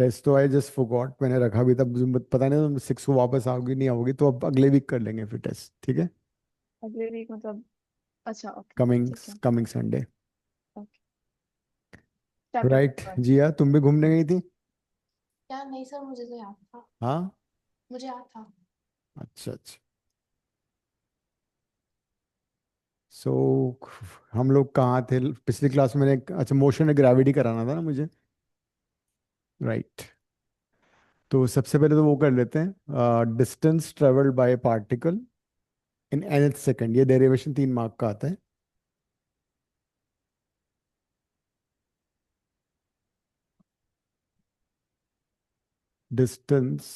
Test तो I just forgot, मैंने रखा भी था, मुझे पता नहीं तुम 6 को वापस आओगी नहीं आओगी, तो अब अगले वीक कर लेंगे फिर टेस्ट, ठीक है। अगले वीक मतलब? अच्छा, ओके, कमिंग ठीक है। Coming Sunday. Okay. Chapter right one. Jiya, तुम भी घूमने गई थी? यार नहीं सर, मुझे तो याद था। हाँ। मुझे याद था। अच्छा अच्छा। सो हम लोग कहाँ थे पिछली क्लास में? मैंने अच्छा मोशन ग्रेविटी कराना था ना मुझे। राइट। तो सबसे पहले तो वो कर लेते हैं, distance travelled by particle in nth second, ये डेरिवेशन 3 मार्क का आता है। Distance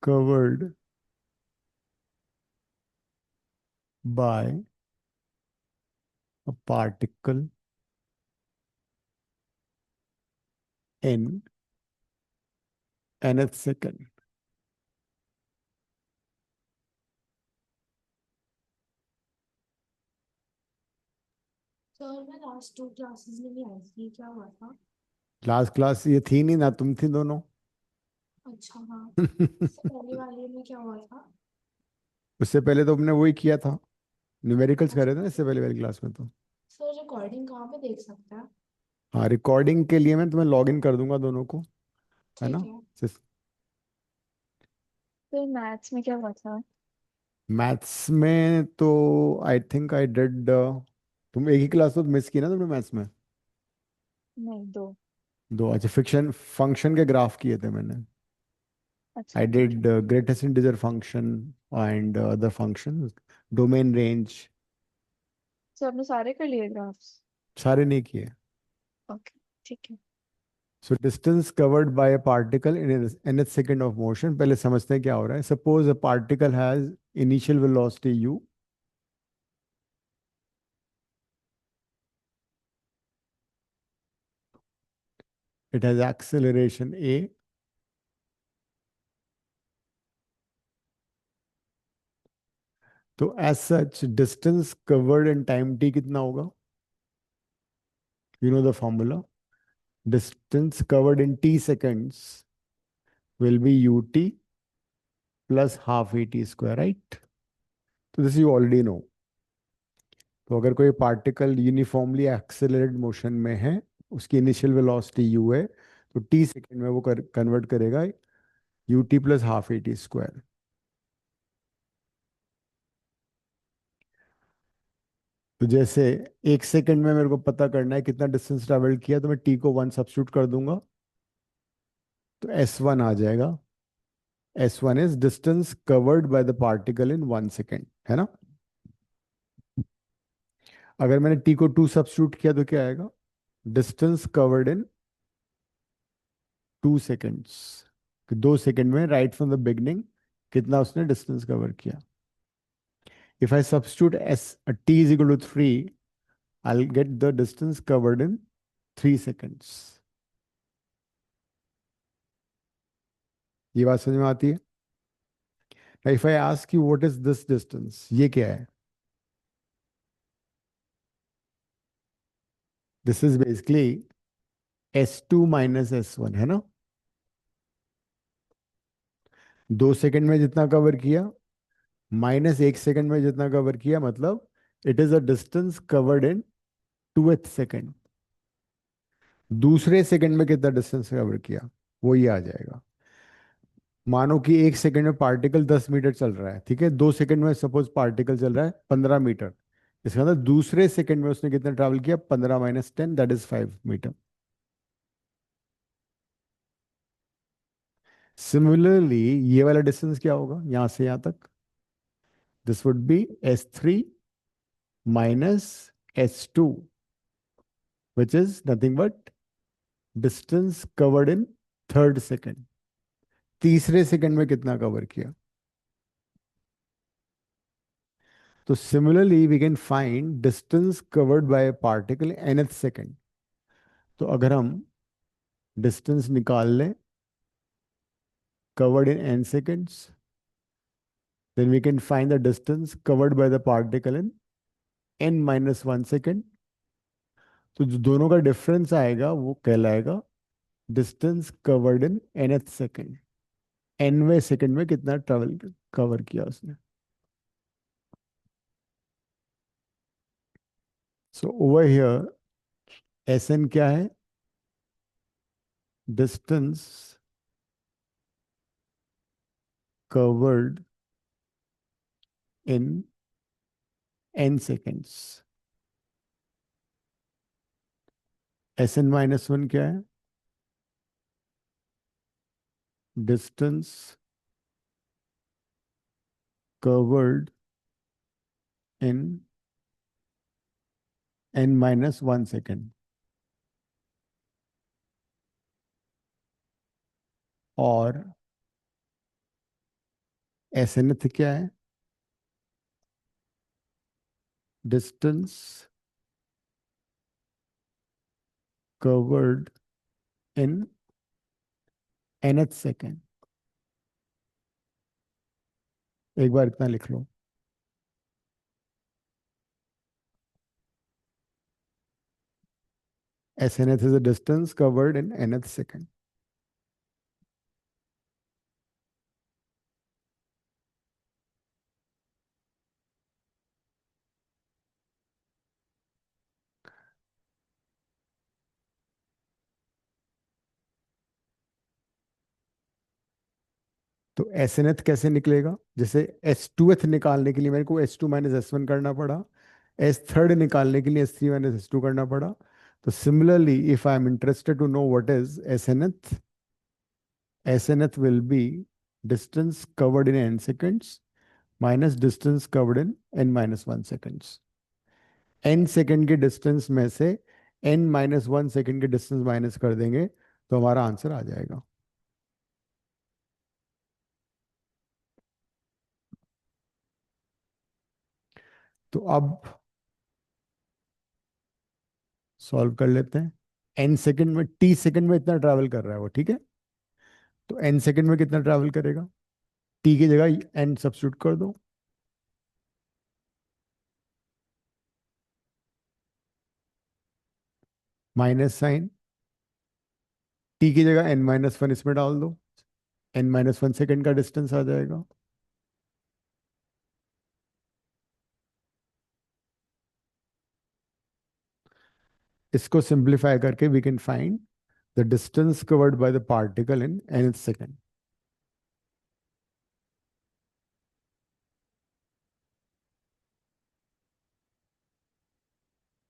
covered by a particle in nth second. Sir मैं लास्ट 2 क्लासेस में नहीं आई थी, क्या हुआ था? लास्ट क्लास ये थी नहीं ना, तुम थी दोनों। अच्छा हाँ। इससे पहले वाले में क्या हुआ था? उससे पहले तो हमने वही किया था, न्यूमेरिकल्स करे थे ना अच्छा। इससे पहले वाली क्लास में तो। सर रिकॉर्डिंग कहाँ पे देख सकता है? हाँ, रिकॉर्डिंग के लिए मैं तुम्हें लॉग इन कर दूंगा दोनों को, है ठीक ना। है। फिर मैथ्स में क्या हुआ था? मैथ्स में तो आई थिंक आई डिड, तुम एक ही क्लास तो मिस की ना तुमने मैथ्स में। नहीं, दो। दो, अच्छा फिक्शन फंक्शन के ग्राफ किए थे मैंने। अच्छा आई ठीक है। Did greatest integer function and other function, domain range. Sir आपने सारे कर लिए ग्राफ्स? सारे नहीं किए। ओके, ठीक है। So distance covered by a particle in nth second of motion, पहले समझते हैं क्या हो रहा है। Suppose a particle has initial velocity u, it has acceleration a, तो as such distance covered in time t कितना होगा? You know the formula, distance covered in t seconds will be ut plus half at square, right? तो this you already know. तो अगर कोई particle uniformly accelerated motion में है, उसकी initial velocity u है, तो t सेकंड में वो कन्वर्ट करेगा ut plus half at square. तो जैसे 1 सेकंड में मेरे को पता करना है कितना डिस्टेंस ट्रेवल किया, तो मैं t को 1 सब्स्टिट्यूट कर दूंगा, तो s1 आ जाएगा। s1 is distance covered by the particle in 1 second, है ना। अगर मैंने t को 2 सब्स्टिट्यूट किया तो क्या आएगा? Distance covered in 2 seconds. 2 second में राइट फ्रॉम द बिगनिंग कितना उसने डिस्टेंस कवर किया। If I substitute s t is equal to 3, I get the distance covered in 3 seconds. ये बात समझ में आती है? If I ask you what is this distance, ये क्या है? This is basically s2 minus s1, है ना। 2 सेकंड में जितना कवर किया माइनस 1 सेकंड में जितना कवर किया, मतलब it is a distance covered in 2th second. दूसरे सेकंड में कितना डिस्टेंस कवर किया, वो ये आ जाएगा। मानो कि 1 सेकंड में पार्टिकल 10 मीटर चल रहा है, ठीक है। 2 सेकंड में सपोज पार्टिकल चल रहा है 15 मीटर, इसका मतलब दूसरे सेकंड में उसने कितना ट्रैवल किया? 15 - 10, दैट इज 5 मीटर। सिमिलरली ये वाला डिस्टेंस क्या होगा यहां से यहां तक? This would be s3 minus s2, which is nothing but distance covered in 3rd second. तीसरे सेकंड में कितना कवर किया? तो similarly we can find distance covered by particle nth second. तो अगर हम डिस्टेंस निकाल लें covered in n seconds, then we can find the distance covered by the particle in n minus 1 second, तो जो दोनों का डिफरेंस आएगा वो कहलाएगा distance covered in nth second. nवे सेकेंड में कितना ट्रेवल कवर किया उसने। सो ओवर हियर Sn क्या है? डिस्टेंस कवर्ड इन n सेकेंड्स। Sn-1 क्या है? डिस्टेंस कवर्ड इन n-1 सेकेंड। और Snth क्या है? Distance covered in nth second. एक बार इतना लिख लो। Snth is a distance covered in nth second. तो Snth कैसे निकलेगा? जैसे S2th निकालने के लिए मेरे को S2 माइनस S1 करना पड़ा, S3rd निकालने के लिए S3 माइनस S2 करना पड़ा। तो similarly if I am interested to know what is Snth, Snth will be distance covered in n seconds minus distance covered in n-1 seconds। n second के distance में से n-1 second के distance minus कर देंगे तो हमारा answer आ जाएगा। तो अब सॉल्व कर लेते हैं। n सेकंड में, t सेकंड में इतना ट्रैवल कर रहा है वो, ठीक है। तो n सेकंड में कितना ट्रैवल करेगा? t की जगह n सब्स्टिट्यूट कर दो, माइनस साइन, t की जगह n-1 इसमें डाल दो, n-1 सेकंड का डिस्टेंस आ जाएगा। इसको सिंप्लीफाई करके we can find the distance covered by the particle in nth second.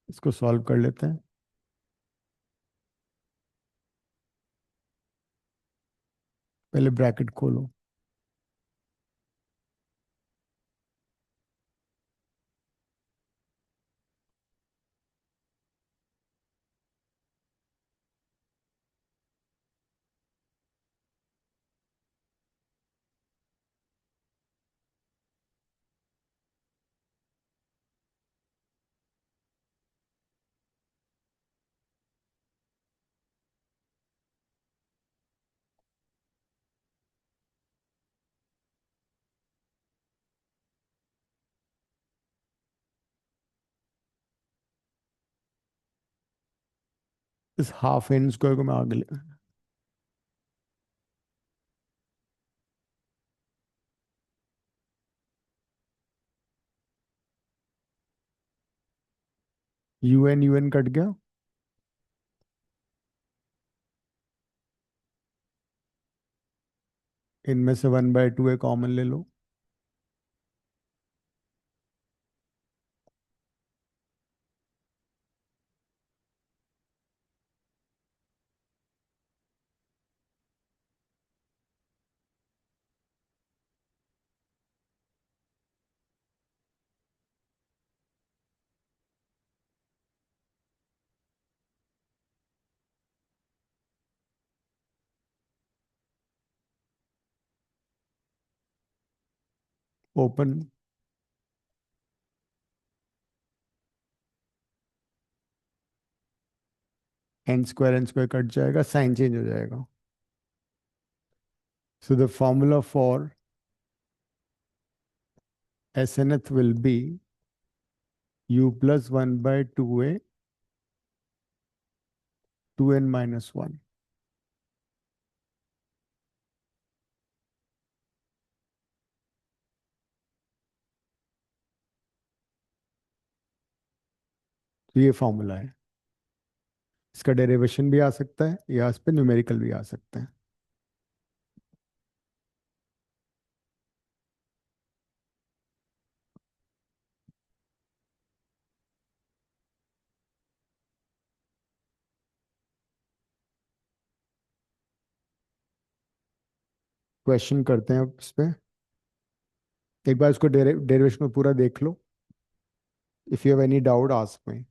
इसको सॉल्व कर लेते हैं। पहले ब्रैकेट खोलो, इस हाफ एन स्क्वायर को मैं आगे UN कट गया, इनमें से 1/2 है, कॉमन ले लो। ओपन, एन स्क्वायर कट जाएगा, साइन चेंज हो जाएगा। So the formula for SNth will be u plus 1/2a 2n-1। तो ये फॉर्मूला है। इसका डेरिवेशन भी आ सकता है या इस पे न्यूमेरिकल भी आ सकता है। क्वेश्चन करते हैं अब इस पे। एक बार इसको डेरिवेशन में पूरा देख लो। If you have any doubt ask me.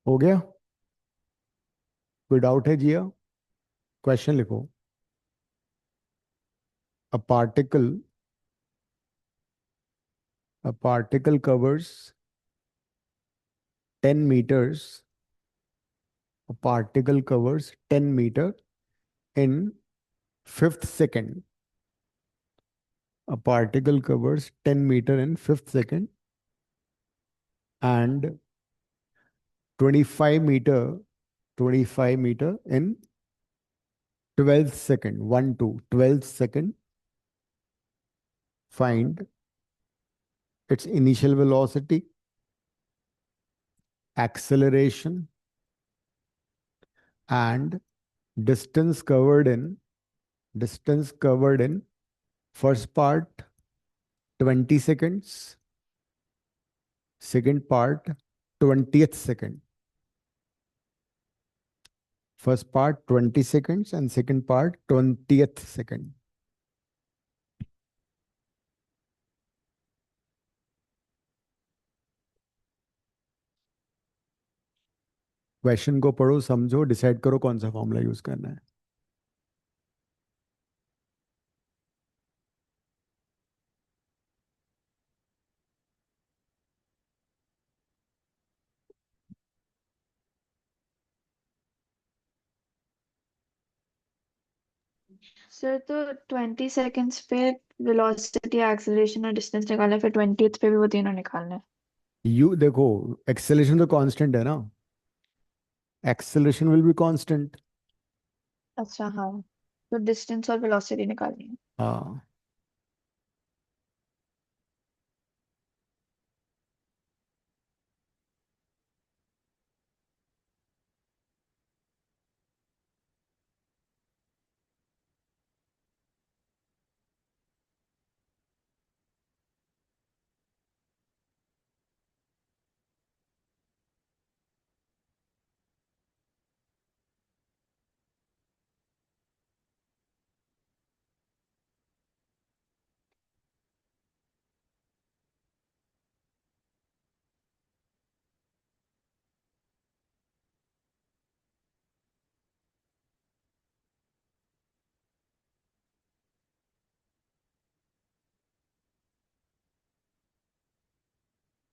हो गया? कोई डाउट है जिया? क्वेश्चन लिखो। A particle a particle covers 10 meters. A particle covers 10 meter in fifth second. A particle covers 10 meter in fifth second and 25 meter 25 meter in 12th second. 1 to 12th second. Find its initial velocity, acceleration, and distance covered in first part 20 seconds, second part 20th second. First part 20 seconds and second part 20th second. Question को पढ़ो, समझो, decide करो कौन सा formula use करना है। Sir तो 20 seconds पे वेलोसिटी एक्सेलरेशन और डिस्टेंस निकालना है, फिर 20th पे भी वो तीनों निकालना है। यू देखो, एक्सेलरेशन तो कांस्टेंट है ना, एक्सेलरेशन विल बी कांस्टेंट। अच्छा हाँ, तो डिस्टेंस और वेलोसिटी निकालनी है। हाँ।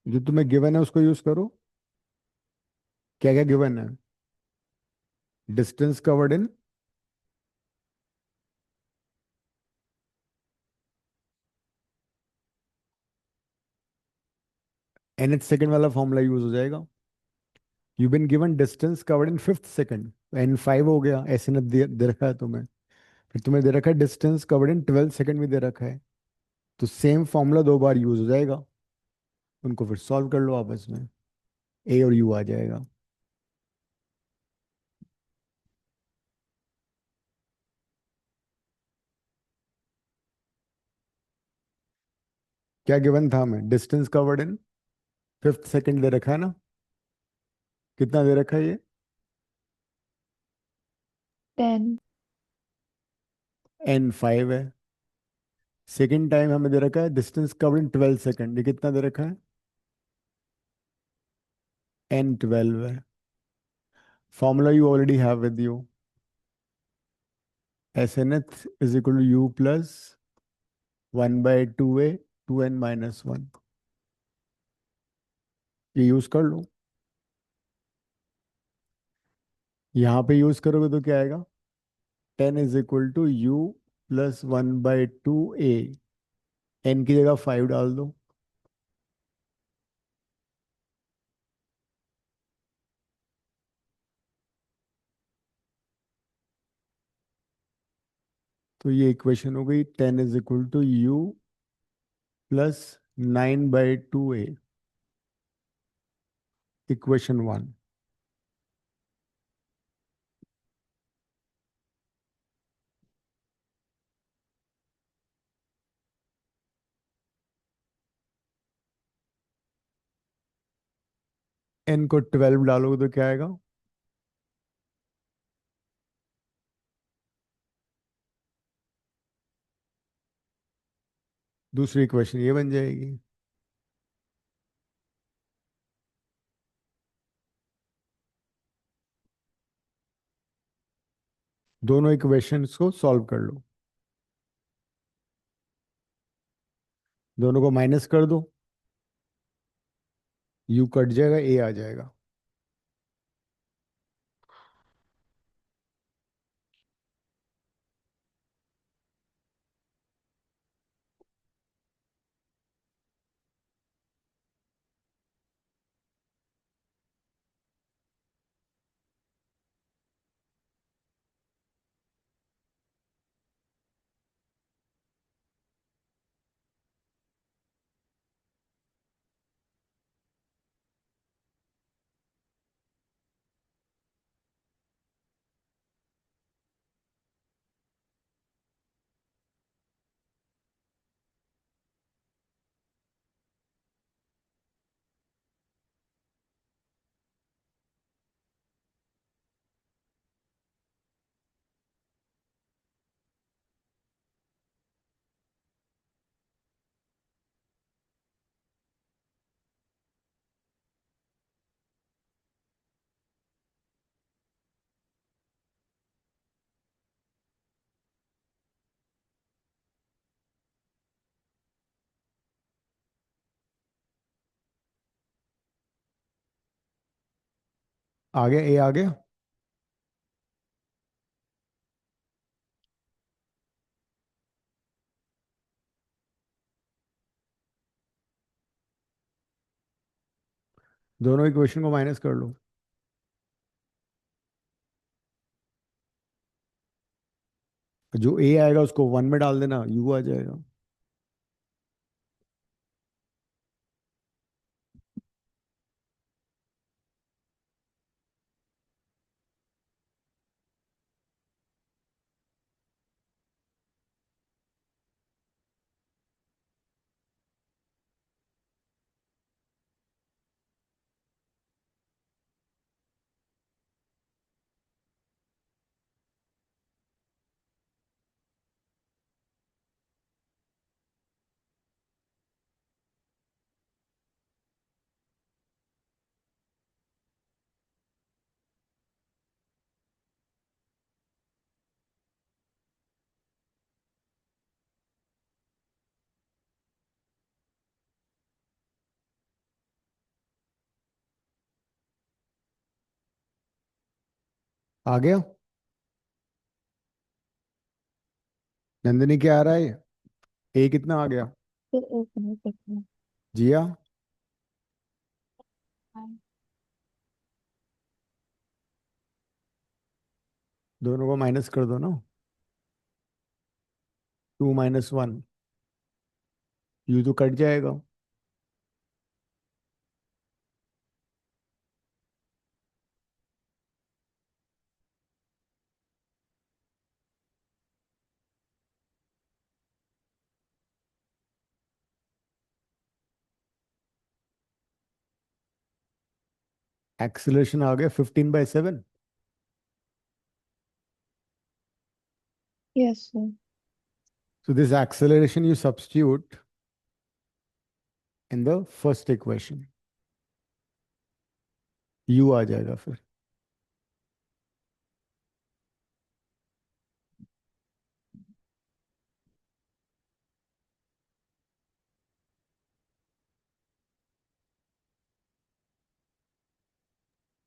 जो तुम्हें गिवन है उसको यूज करो। क्या क्या गिवन है? Distance covered in nth second वाला फॉर्मूला यूज हो जाएगा। You been given distance covered in fifth second, n5 हो गया, ऐसे न दे रखा है तुम्हें। फिर तुम्हें दे रखा है डिस्टेंस कवर्ड इन 12 सेकंड में दे रखा है। तो सेम फॉर्मूला दो बार यूज हो जाएगा। उनको फिर सॉल्व कर लो आपस में, ए और यू आ जाएगा। क्या गिवन था हमें? Distance covered in fifth second दे रखा है ना? कितना दे रखा है ये? 10। n5 है। सेकंड टाइम हमें दे रखा है डिस्टेंस कवर्ड इन 12 सेकंड, ये कितना दे रखा है? n12 है। Formula you already have with you, s n h is equal to u plus 1/2a 2n-1। ये यूज कर लो। यहाँ पे यूज करोगे तो क्या आएगा? 10 = u+1/2a। n की जगह 5 डाल दो। तो ये इक्वेशन हो गई 10 = u+9/2a, इक्वेशन 1। n को 12 डालोगे तो क्या आएगा? दूसरी इक्वेशन ये बन जाएगी। दोनों इक्वेशंस को सॉल्व कर लो, दोनों को माइनस कर दो, u कट जाएगा, a आ जाएगा। आ गया, a आ गया। दोनों इक्वेशन को माइनस कर लो, जो a आएगा उसको 1 में डाल देना, u आ जाएगा। आ गया। नंदिनी क्या आ रहा है? a कितना आ गया? फिर एक मिनट देखना। जिया, दोनों को माइनस कर दो ना, 2-1, u तो कट जाएगा। एक्सेलरेशन आ गया 15/7. Yes sir. So this acceleration you substitute in the first equation. U आ जाएगा फिर.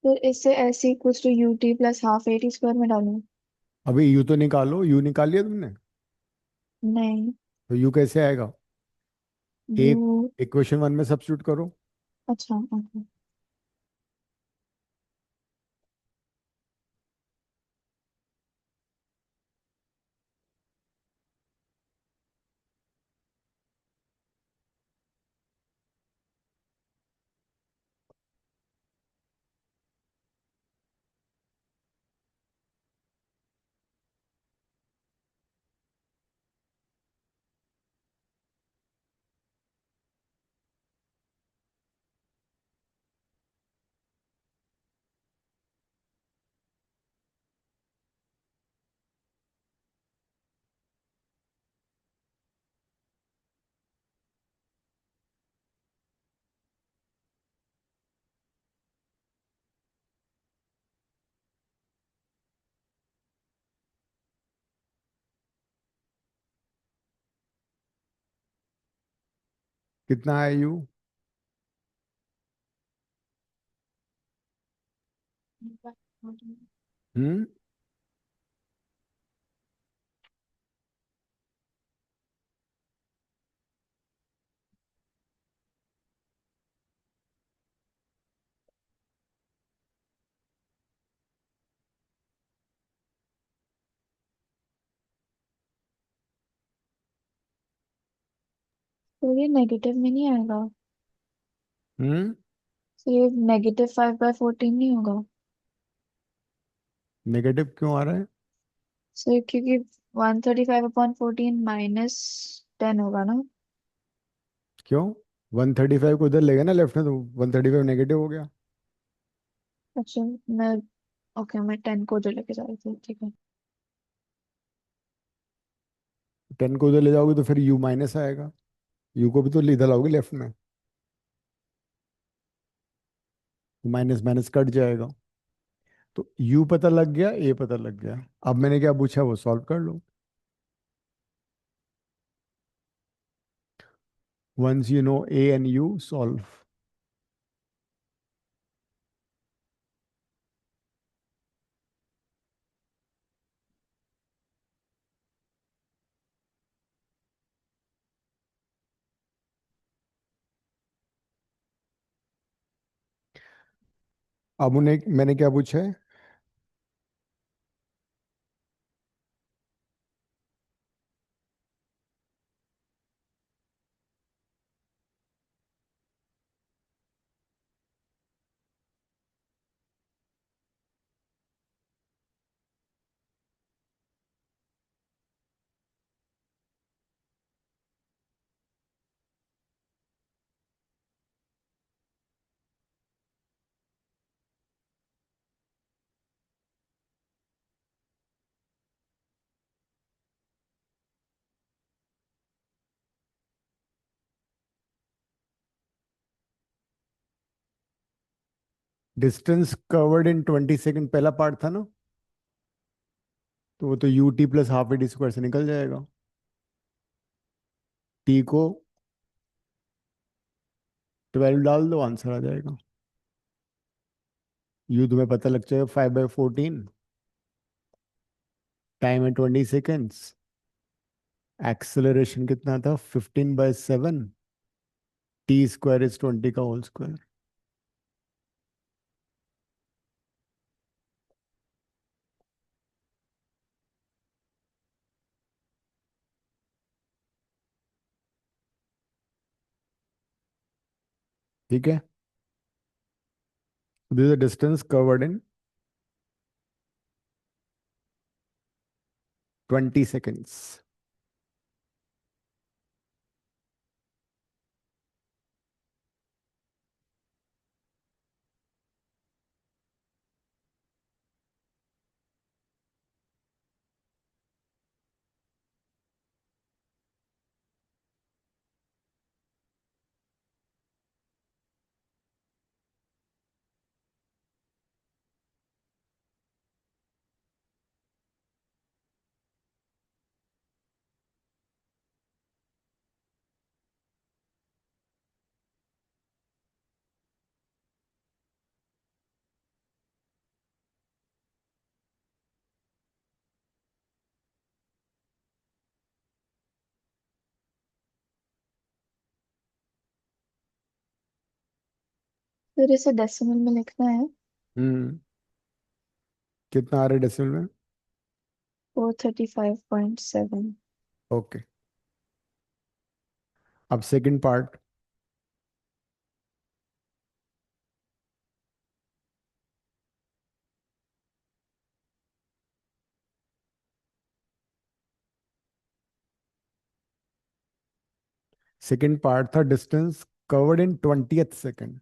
फिर इससे ऐसे equals to u t plus half a t square में डालूं? अभी U तो निकालो. U निकाल लिया तुमने? नहीं। तो U कैसे आएगा? यू। एक इक्वेशन वन में सब्स्टिट्यूट करो. अच्छा ओके। कितना है U? हम्म. तो ये नेगेटिव में नहीं आएगा? हम्म. तो ये -5/14 नहीं होगा? नेगेटिव क्यों आ रहा है? सर क्योंकि 135/14 -10 होगा ना। क्यों? 135 को उधर लेगा ना लेफ्ट में, तो 135 नेगेटिव हो गया. अच्छा। मैं ओके, मैं 10 को उधर लेके जा रही थी, ठीक है। 10 को उधर ले जाओगे तो फिर U माइनस आएगा. U को भी तो इधर लाओगे लेफ्ट में. माइनस माइनस कट जाएगा. तो U पता लग गया, A पता लग गया. अब मैंने क्या पूछा वो सॉल्व कर लो. Once you know A and U, solve. अब उन्हें मैंने क्या पूछा है? डिस्टेंस कवर्ड इन 20 सेकेंड पहला पार्ट था ना. तो वो तो U t plus half a t square से निकल जाएगा. T को 12 डाल दो, आंसर आ जाएगा. U तुम्हें पता लग जाएगा 5/14. टाइम है 20 सेकेंड्स. एक्सेलरेशन कितना था? 15/7. टी स्क्वायर इज 20 का होल स्क्वायर. ठीक है. This is the distance covered in 20 seconds. फिर इसे डेसिमल में लिखना है। हम्म। कितना आ रहा है डेसिमल में? 435.7। ओके। अब सेकंड पार्ट। सेकंड पार्ट था डिस्टेंस कवर्ड इन 20th सेकेंड।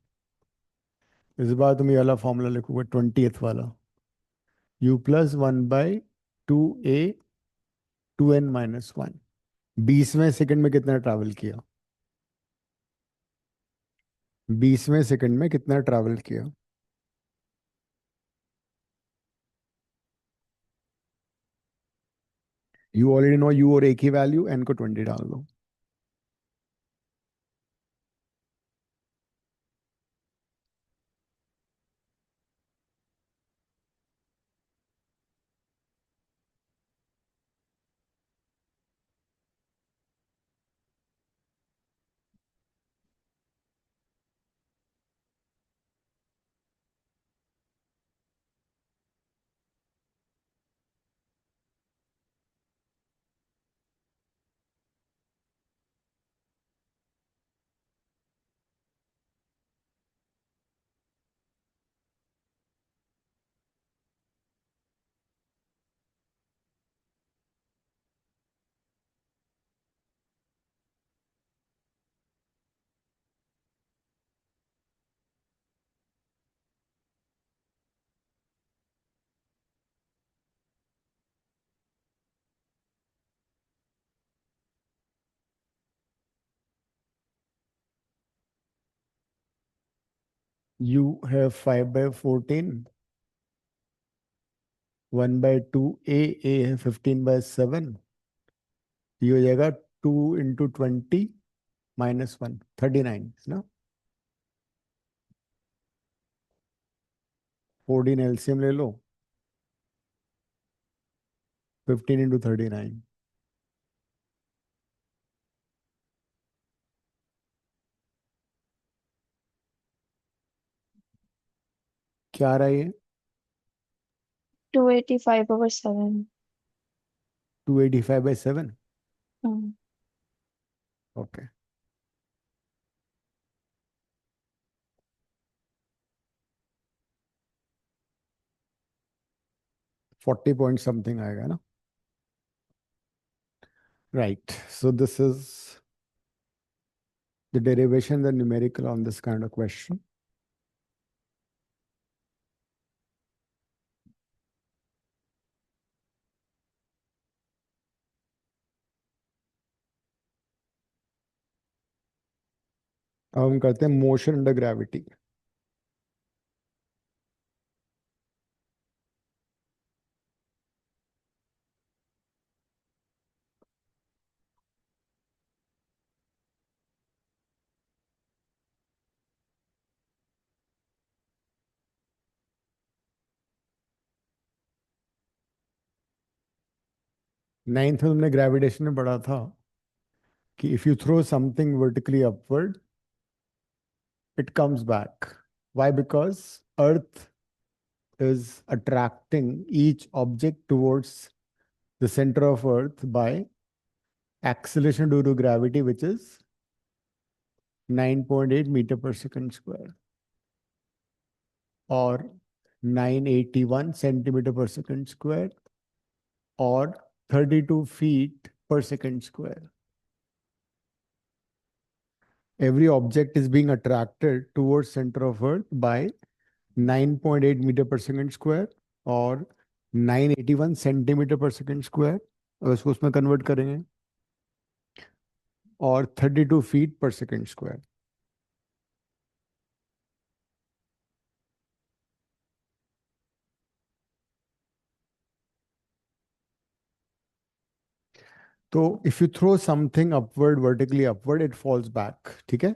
इस बार तुम ये वाला फॉर्मूला लिखोगे 20th वाला। u+1/2a 2n-1। 20वें सेकंड में कितना ट्रैवल किया? 20वें सेकंड में कितना ट्रैवल किया? यू ऑलरेडी नो यू और एक ही वैल्यू, एन को 20 डाल दो। You have 5/14, 1/2a, a है 15/7। ये हो जाएगा 2 × 20 - 1, 39 ना। 14 एलसीएम ले लो, 15 × 39। क्या आ रहा है ये? 285/7। 285/7। हाँ। ओके। 40 पॉइंट समथिंग आएगा ना। Right, so this is the derivation, the numerical on this kind of question. अब हम करते हैं मोशन अंडर ग्रेविटी। नाइन्थ में हमने ग्रेविटेशन में पढ़ा था कि if you throw something vertically upward it comes back. Why? Because Earth is attracting each object towards the center of Earth by acceleration due to gravity, which is 9.8 meter per second square, or 981 centimeter per second square, or 32 feet per second square. Every object is being attracted towards center of Earth by 9.8 meter per second square, और 981 centimetre पर second square, अगर इसको उसमें convert करेंगे, और 32 feet per second square. तो if you throw something upward, vertically upward, it falls back. ठीक है।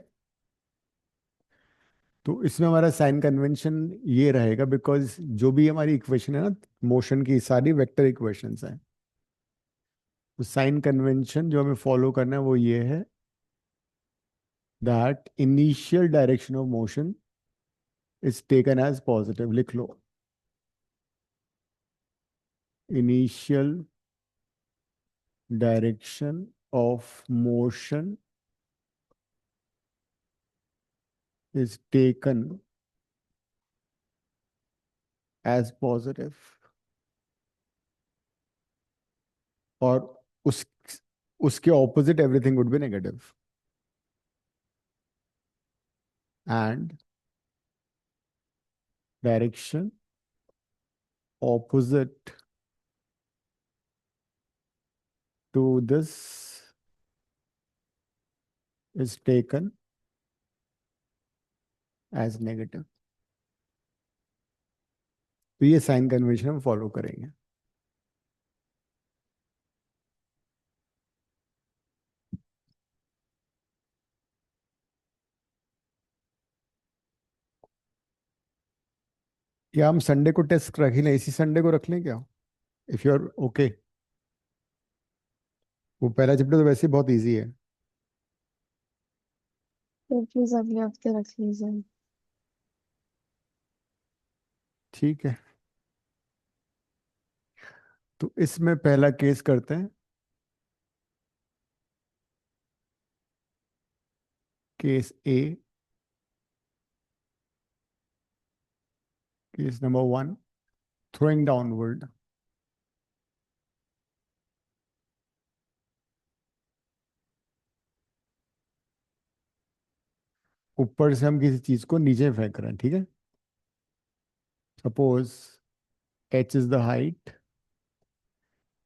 तो इसमें हमारा साइन कन्वेंशन ये रहेगा, बिकॉज जो भी हमारी इक्वेशन है ना, मोशन की सारी वेक्टर इक्वेशंस हैं। तो साइन कन्वेंशन जो हमें फॉलो करना है वो ये है, that initial direction of motion is taken as positive, लिख लो। Initial direction of motion is taken as positive, और उस उसके opposite everything would be negative, and direction opposite to this is taken as negative। तो ये sign convention हम follow करेंगे। या हम संडे को टेस्ट रख ही लें, इसी संडे को रख लें क्या, इफ यू आर ओके। वो पहला चैप्टर तो वैसे ही बहुत इजी है। तो प्लीज अगले हफ्ते रख लीजिए। ठीक है, तो इसमें पहला केस करते हैं। केस ए, केस नंबर 1, थ्रोइंग डाउनवर्ड। ऊपर से हम किसी चीज को नीचे फेंक रहे हैं, ठीक है। Suppose h is the height,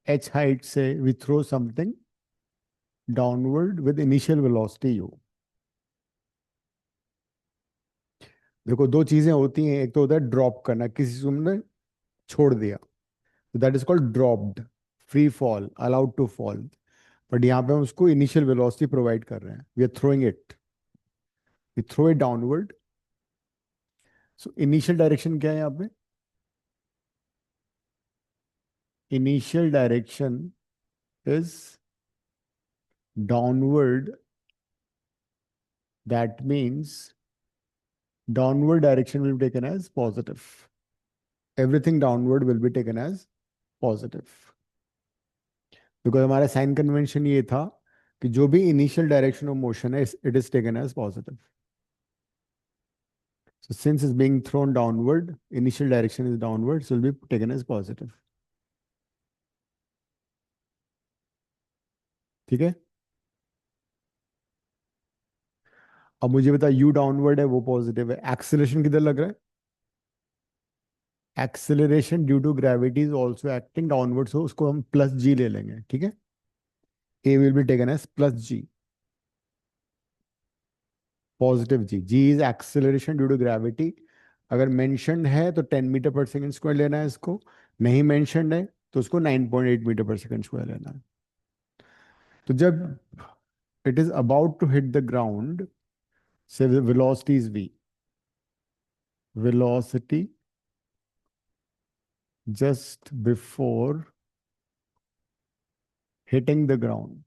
h height से we throw something downward with initial velocity u। देखो दो चीजें होती हैं, एक तो होता है ड्रॉप करना, किसी को हमने छोड़ दिया, तो that is called dropped, free fall, allowed to fall. But यहाँ पे हम उसको इनिशियल वेलोसिटी प्रोवाइड कर रहे हैं, we are throwing it, we throw it downward. So initial direction क्या है यहाँ पे, initial direction is downward, that means downward direction will be taken as positive, everything downward will be taken as positive, because हमारा sign convention ये था कि जो भी इनिशियल डायरेक्शन ऑफ मोशन है it is taken as positive. So since it's being thrown downward, initial direction is downward, so it will be taken as positive। ठीक है, अब मुझे बता, u डाउनवर्ड है वो पॉजिटिव है, एक्सेलरेशन किधर लग रहा है, acceleration due to gravity is also acting downward, so उसको हम प्लस जी ले लेंगे, ठीक है। a will be taken as plus g, positive g. G is acceleration due to gravity, अगर मेंशन्ड है तो 10 मीटर पर सेकंड स्क्वायर लेना है इसको, नहीं मेंशन्ड है तो उसको 9.8 मीटर पर सेकंड स्क्वायर लेना है। तो जब it is about to hit the ground, say velocity is v, velocity just before hitting the ground,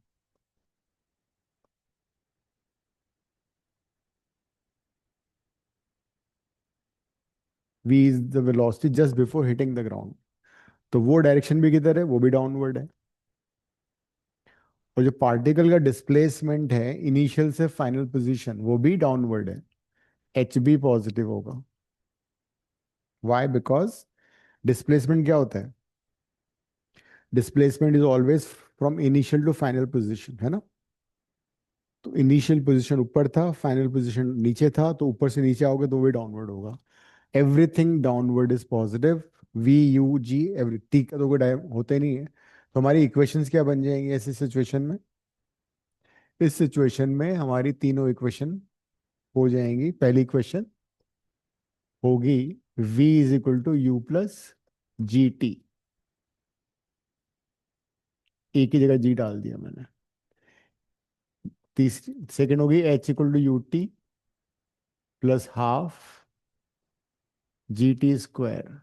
v is the velocity just before hitting the ground। तो वो direction भी किधर है, वो भी डाउनवर्ड है। और जो पार्टिकल का डिस्प्लेसमेंट है इनिशियल से फाइनल पोजीशन, वो भी डाउनवर्ड है, एच बी पॉजिटिव होगा। वाई, बिकॉज डिस्प्लेसमेंट क्या होता है, displacement is always from initial to final position, है ना। तो इनिशियल पोजीशन ऊपर था, फाइनल पोजीशन नीचे था, तो ऊपर से नीचे आओगे तो वो भी डाउनवर्ड होगा। Everything downward is positive, v u g every, t का तो कोई होता ही नहीं है। तो हमारी इक्वेशंस क्या बन जाएंगी ऐसी सिचुएशन में, इस सिचुएशन में हमारी तीनों इक्वेशन हो जाएंगी। पहली इक्वेशन होगी v is equal to u plus g t, एक ही जगह जी डाल दिया मैंने। तीसरी सेकंड होगी h equal to u t plus half g t square.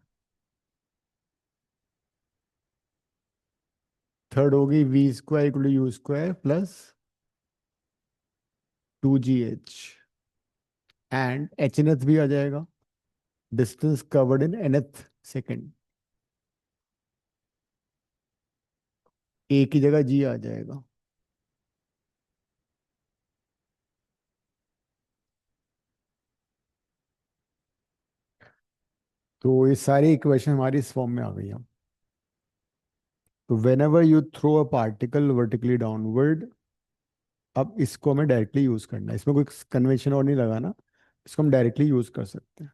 Third होगी v square equal to u square plus 2gh, and h N एथ भी आ जाएगा, distance covered in nth second, a की जगह जी आ जाएगा। तो ये सारी इक्वेशन हमारी इस फॉर्म में आ गई हैं। तो whenever you throw a particle vertically downward, अब इसको हमें डायरेक्टली यूज करना है, इसमें कोई कन्वेंशन और नहीं लगाना, इसको हम डायरेक्टली यूज कर सकते हैं।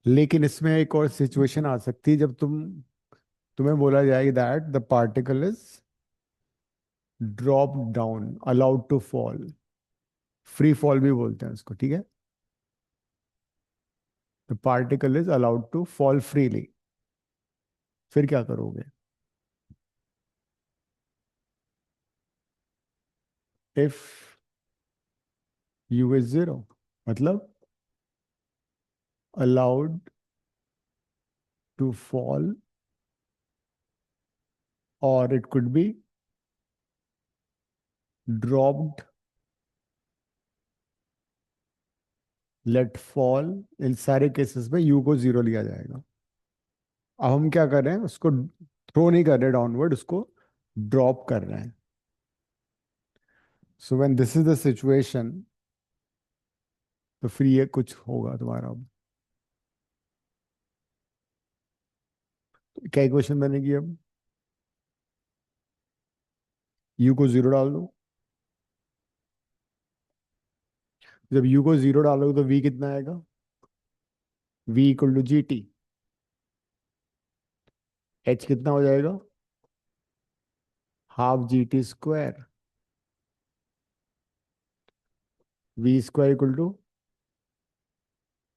लेकिन इसमें एक और सिचुएशन आ सकती है, जब तुम्हें बोला जाएगा that the particle is drop down allowed to fall, free fall भी बोलते हैं उसको, ठीक है। The particle is allowed to fall freely, फिर क्या करोगे? इफ यू इज जीरो, मतलब अलाउड टू फॉल, और it could be dropped, let fall, इन सारे केसेस में यू को जीरो लिया जाएगा। अब हम क्या कर रहे हैं, उसको थ्रो नहीं कर रहे डाउनवर्ड, उसको ड्रॉप कर रहे हैं। So when this is the situation, तो फिर ये कुछ होगा तुम्हारा। अब तो क्या इक्वेशन बनेगी? अब यू को जीरो डाल दो। जब यू को जीरो डालोगे तो वी कितना आएगा? V equal to g t. H कितना हो जाएगा? Half g t square. V square equal to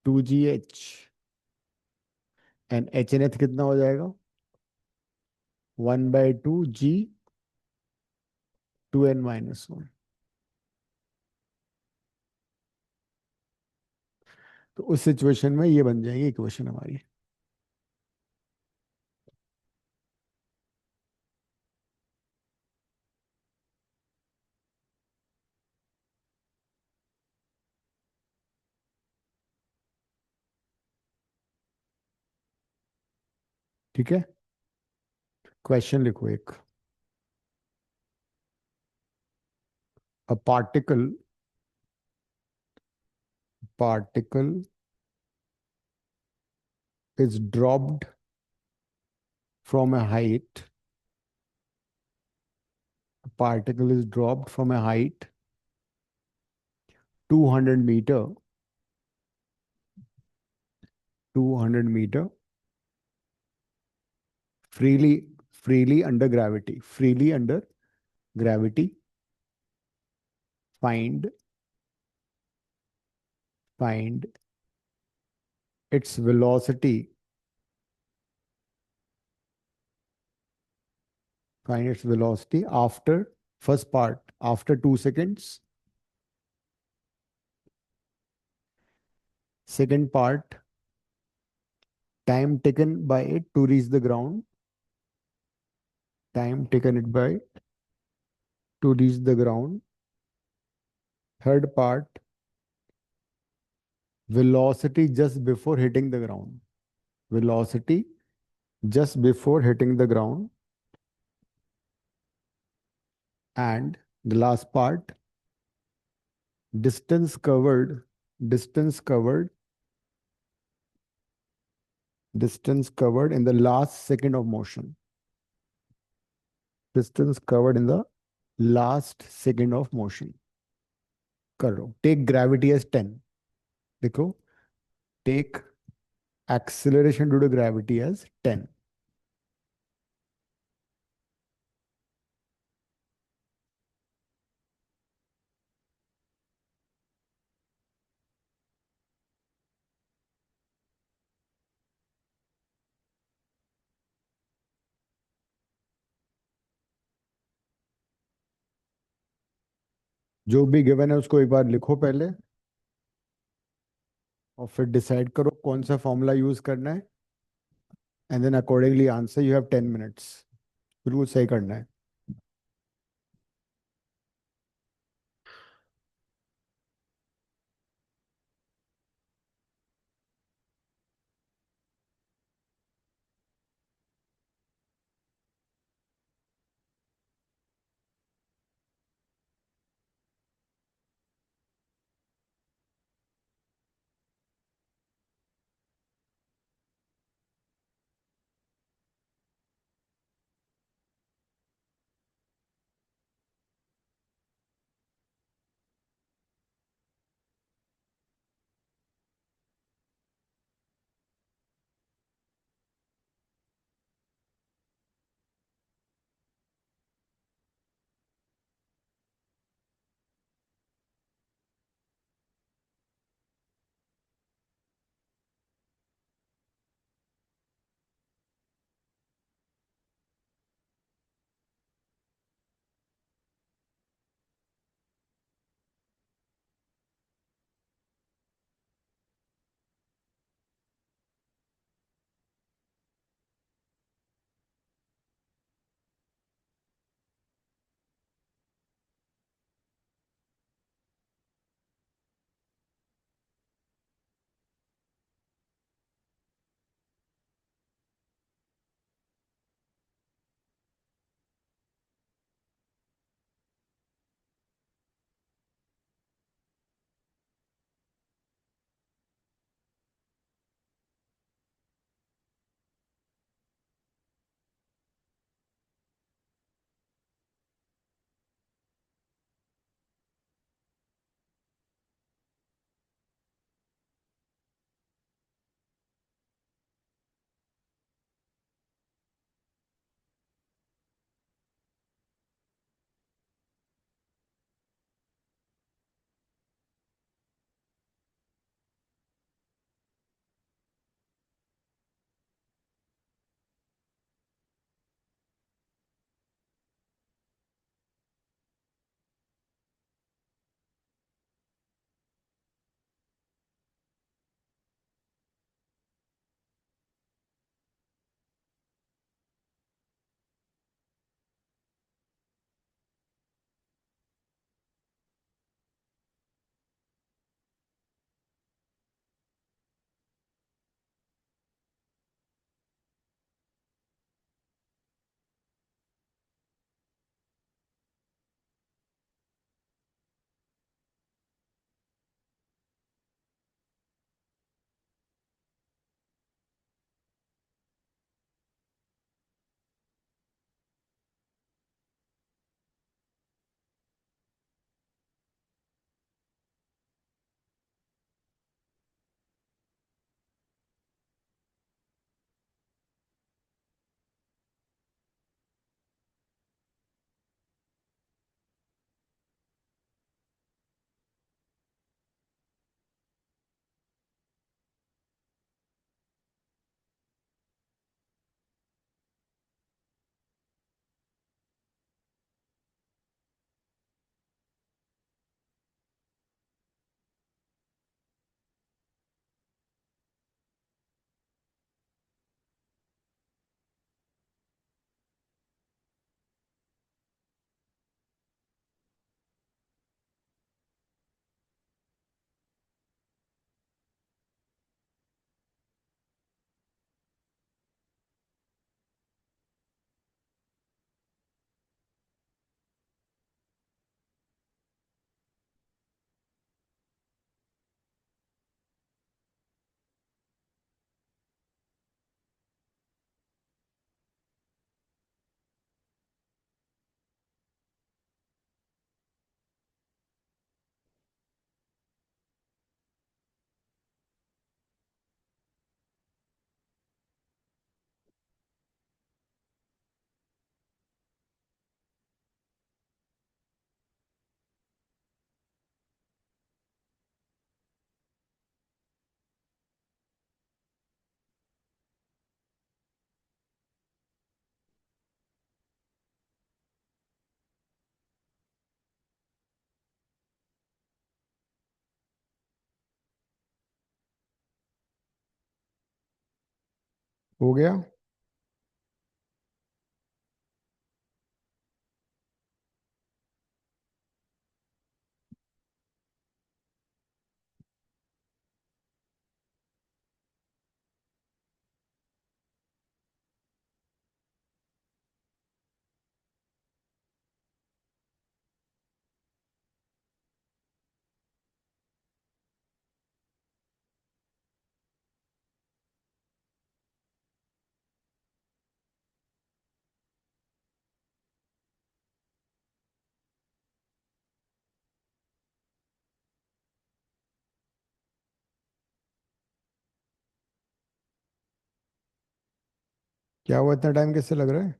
2 GH। And h N th कितना हो जाएगा? 1/2 G 2n-1। तो उस सिचुएशन में ये बन जाएगी इक्वेशन हमारी। ठीक है, क्वेश्चन लिखो एक। अ particle is dropped from a height, a particle is dropped from a height 200 meter, 200 meter, freely under gravity, freely under gravity. Find its velocity, find its velocity after, first part, after 2 seconds. Second part, time taken by it to reach the ground, time taken it by to reach the ground. Third part, velocity just before hitting the ground, velocity just before hitting the ground. And the last part, distance covered, distance covered, distance covered in the last second of motion, distance covered in the last second of motion. करो, take gravity as 10, देखो, take acceleration due to gravity as 10. जो भी given है उसको एक बार लिखो पहले, और फिर डिसाइड करो कौन सा फॉर्मूला यूज करना है, and then accordingly answer. You have 10 minutes, बिल्कुल सही करना है। हो गया। क्या हुआ, इतना टाइम कैसे लग रहा है?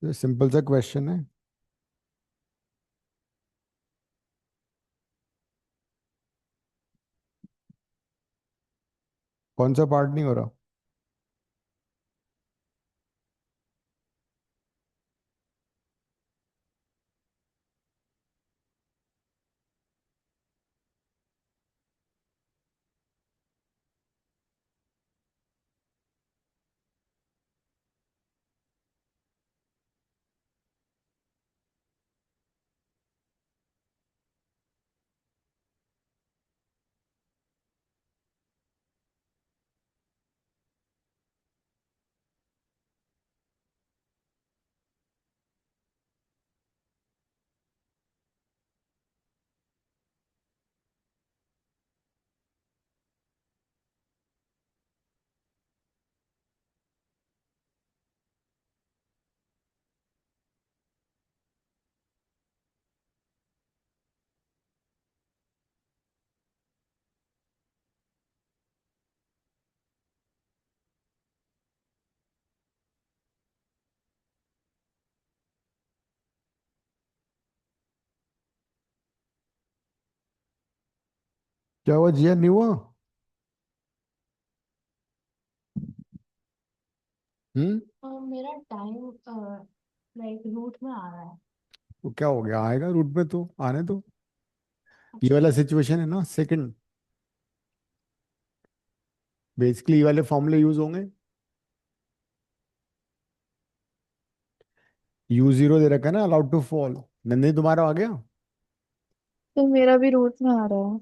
ये सिंपल सा क्वेश्चन है। कौन सा पार्ट नहीं हो रहा? क्या हुआ जिया, नहीं हुआ? हम्म। मेरा टाइम लाइक रूट में आ रहा है। तो क्या हो गया, आएगा रूट में तो आने दो। ये अच्छा। वाला सिचुएशन है ना सेकंड। बेसिकली ये वाले फॉर्मूले यूज होंगे। U0 दे रखा है ना, अलाउड टू फॉल। नंदनी तुम्हारा आ गया। तो मेरा भी रूट में आ रहा है।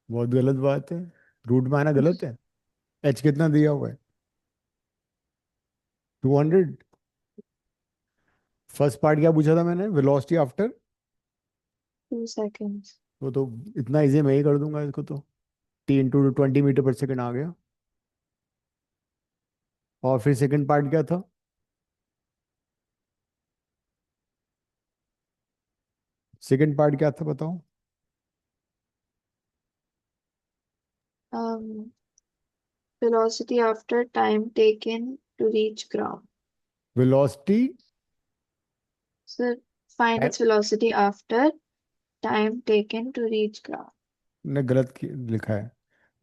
बहुत गलत बात है। रूट में आना गलत है। एच कितना दिया हुआ है? 200। फर्स्ट पार्ट क्या पूछा था मैंने, वेलोसिटी आफ्टर? 2 सेकेंड्स। वो तो इतना इजी मैं ही कर दूंगा इसको तो। T × 20 मीटर पर सेकंड आ गया। और फिर सेकंड पार्ट क्या था? सेकंड पार्ट क्या था बताओ? Velocity after time taken to reach ground. Velocity. So find its velocity after time taken to reach ground. ने लिखा है।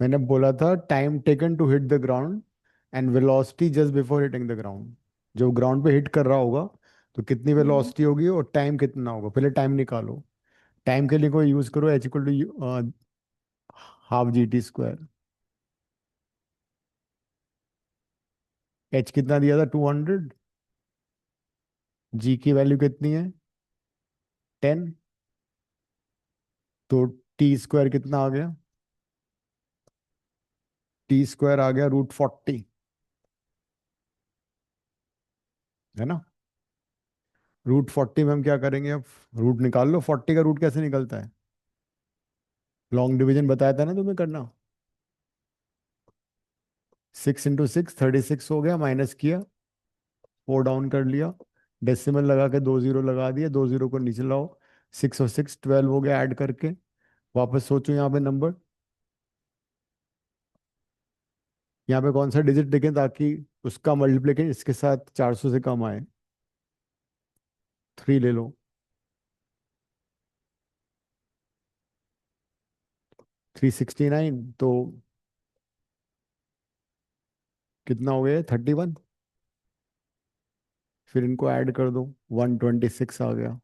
मैंने बोला था time taken to hit the ground and velocity just before hitting the ground. जो ground पे hit कर रहा होगा तो कितनी हम्म। वेलोसिटी होगी और टाइम कितना होगा, पहले टाइम निकालो। टाइम के लिए कोई यूज करो H = ½ GT²। एच कितना दिया था, 200। जी की वैल्यू कितनी है, 10। तो T² कितना आ गया? T² आ गया √40। है ना? √40 में हम क्या करेंगे अब? रूट निकाल लो, 40 का रूट कैसे निकलता है? लॉन्ग डिवीजन बताया था ना तुम्हें करना। 6 × 6 36 हो गया, माइनस किया, 4 डाउन कर लिया, डेसिमल लगा के 2 जीरो लगा दिया, 2 जीरो को नीचे लाओ। 6 और 6 12 हो गया ऐड करके। वापस सोचो यहाँ पे नंबर। यहाँ पे कौन सा डिजिट देखें ताकि उसका मल्टीप्लिकेशन इसके साथ 400 से कम आए। 3 ले लो। 369 तो कितना हो गया, 31। फिर इनको ऐड कर दो, 126 आ गया।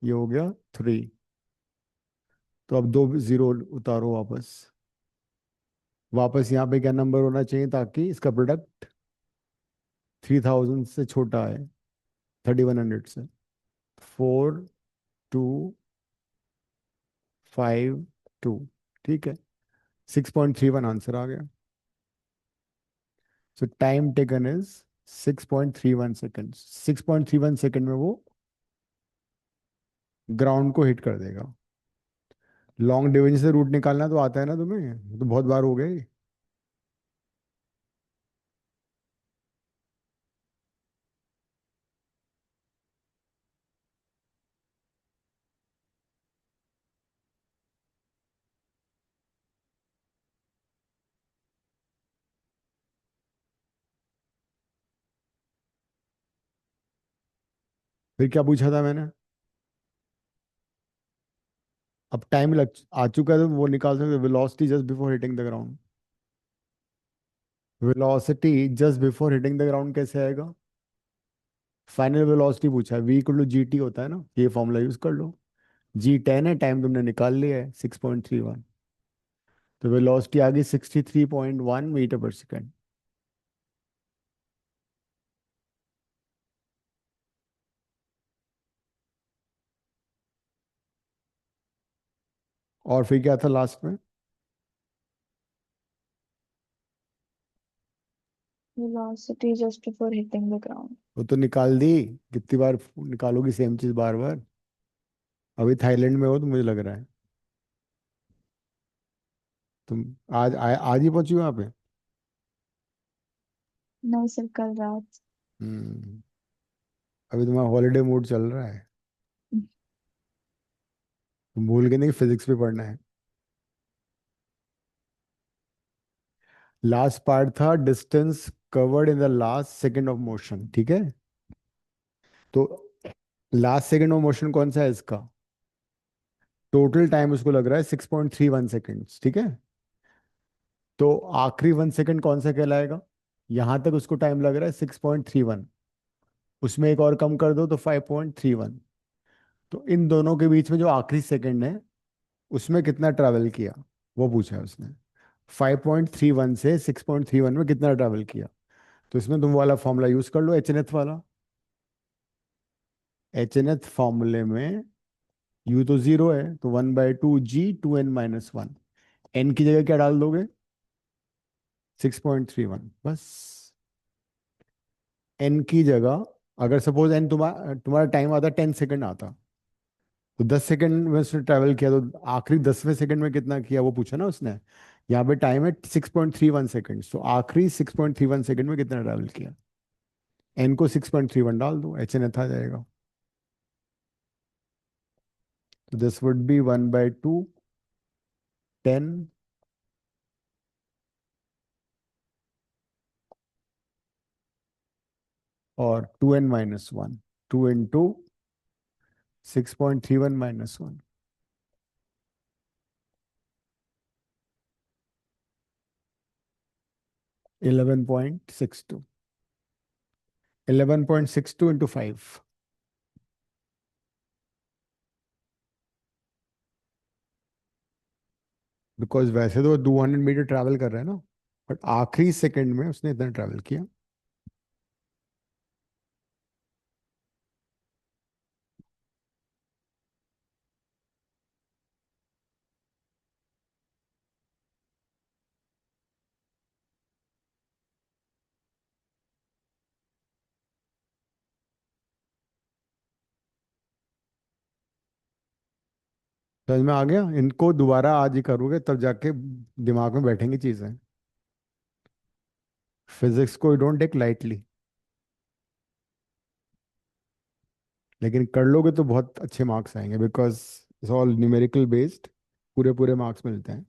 ये हो गया 3। तो अब 2 0 उतारो वापस। वापस यहाँ पे क्या नंबर होना चाहिए ताकि इसका प्रोडक्ट 3000 से छोटा है, 3100 से। 4252, ठीक है। 6.31 आंसर आ गया। सो time taken is 6.31 second. 6.31 second में वो ग्राउंड को हिट कर देगा। लॉन्ग डिवीजन से रूट निकालना तो आता है ना तुम्हें, तो बहुत बार हो गए। फिर क्या पूछा था मैंने? अब टाइम लग आ चुका है तो वो निकाल सकते। Velocity just before hitting the ground. Velocity just before hitting the ground कैसे आएगा? फाइनल वेलोसिटी पूछा है, V = GT होता है ना, ये फॉर्मूला यूज कर लो। G 10 है, टाइम तुमने निकाल लिया है 6.31। तो वेलोसिटी आ गई 63.1 मीटर पर सेकेंड। और फिर क्या था लास्ट में? velocity just before hitting the ground. वो तो निकाल दी। कितनी बार निकालोगी सेम चीज बार बार? अभी थाईलैंड में हो तो मुझे लग रहा है। तुम आज ही पहुंची वहां पे? नहीं सर, कल रात। हम्म। अभी तुम्हारा हॉलीडे मूड चल रहा है। तुम भूल गए नहीं फिजिक्स भी पढ़ना है। लास्ट पार्ट था distance covered in the last second of motion, ठीक है। तो लास्ट सेकेंड ऑफ मोशन कौन सा है इसका? टोटल टाइम उसको लग रहा है 6.31 सेकेंड्स, ठीक है। तो आखिरी 1 सेकेंड कौन सा कहलाएगा? यहां तक उसको टाइम लग रहा है 6.31। उसमें एक और कम कर दो तो 5.31। तो इन दोनों के बीच में जो आखिरी सेकंड है उसमें कितना ट्रैवल किया, वो पूछा है उसने। 5.31 से 6.31 में कितना ट्रैवल किया। तो इसमें तुम वाला फॉर्मूला यूज कर लो, एच एन एथ वाला। एच एन एथ फॉर्मूले में यू तो 0 है, तो 1/2 G 2n - 1। एन की जगह क्या डाल दोगे? 6.31 बस। एन की जगह, अगर सपोज एन तुम्हारा तुम्हारा टाइम आता 10 सेकंड आता, तो 10 सेकंड में उसने ट्रैवल किया, तो आखिरी 10वें सेकंड में कितना किया वो पूछा ना उसने। यहाँ पे टाइम है 6.31 सेकेंड, तो आखिरी 6.31 सेकेंड में कितना ट्रैवल किया। एन को 6.31 डाल दो, एच एन एथ आ जाएगा। तो दिस वुड बी 1/2 10 और 2n - 1। 2 × 6.31 - 1। 11.62। 11.62 × 5। बिकॉज वैसे तो 200 मीटर ट्रैवल कर रहे हैं ना, बट आखिरी सेकंड में उसने इतना ट्रैवल किया। समझ में आ गया? इनको दोबारा आज ही करोगे तब जाके दिमाग में बैठेंगी चीजें। फिजिक्स को यू डोंट टेक लाइटली, लेकिन कर लोगे तो बहुत अच्छे मार्क्स आएंगे, because it's all numerical based. पूरे पूरे मार्क्स मिलते हैं।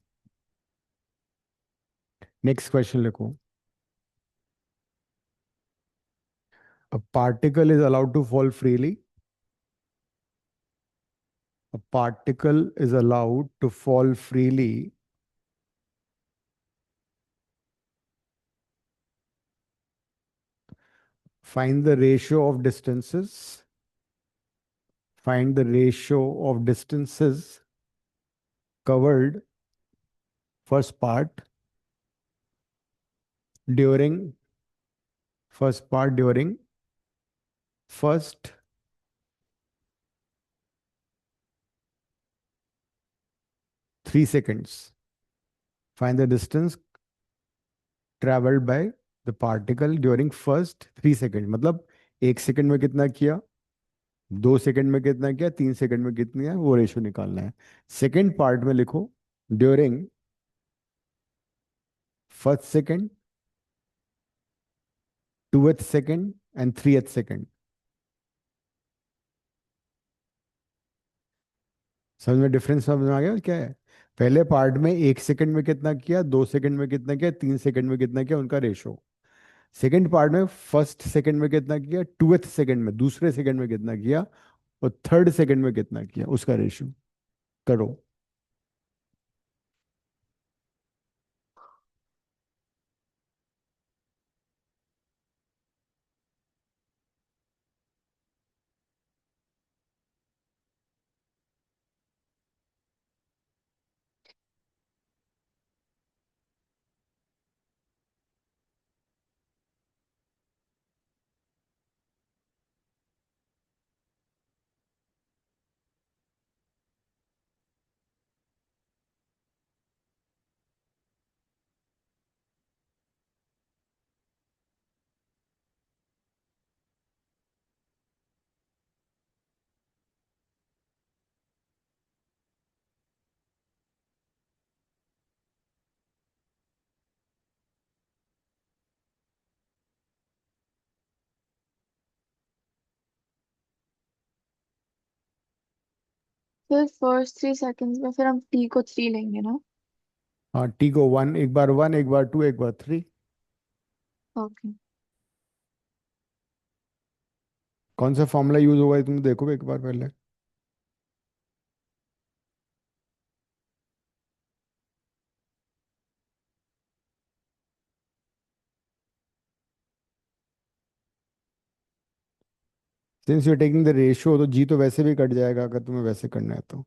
नेक्स्ट क्वेश्चन लिखो। A particle is allowed to fall freely. A particle is allowed to fall freely find the ratio of distances. Find the ratio of distances covered first part during first 3 seconds. Find the distance traveled by the particle during first 3 seconds. मतलब 1 second में कितना किया, 2 second में कितना किया, 3 second में कितनी है, वो रेशो निकालना है. सेकंड पार्ट में लिखो during first second, 2th second and 3th second. समझ में डिफरेंस समझ में आ गया क्या है? पहले पार्ट में 1 सेकंड में कितना किया, 2 सेकंड में कितना किया, 3 सेकंड में कितना किया, उनका रेशो. सेकंड पार्ट में फर्स्ट सेकंड में कितना किया, 2th सेकंड में दूसरे सेकंड में कितना किया, और 3rd सेकंड में कितना किया, उसका रेशो करो. फिर फर्स्ट 3 सेकंड्स में फिर हम टी को 3 लेंगे ना. हाँ, टी को 1, एक बार 1, एक बार 2, एक बार 3. ओके. कौन सा फॉर्मूला यूज होगा ये तुम देखोगे एक बार पहले. Since you are taking the ratio, तो जी तो वैसे भी कट जाएगा अगर तुम्हें वैसे करना है तो.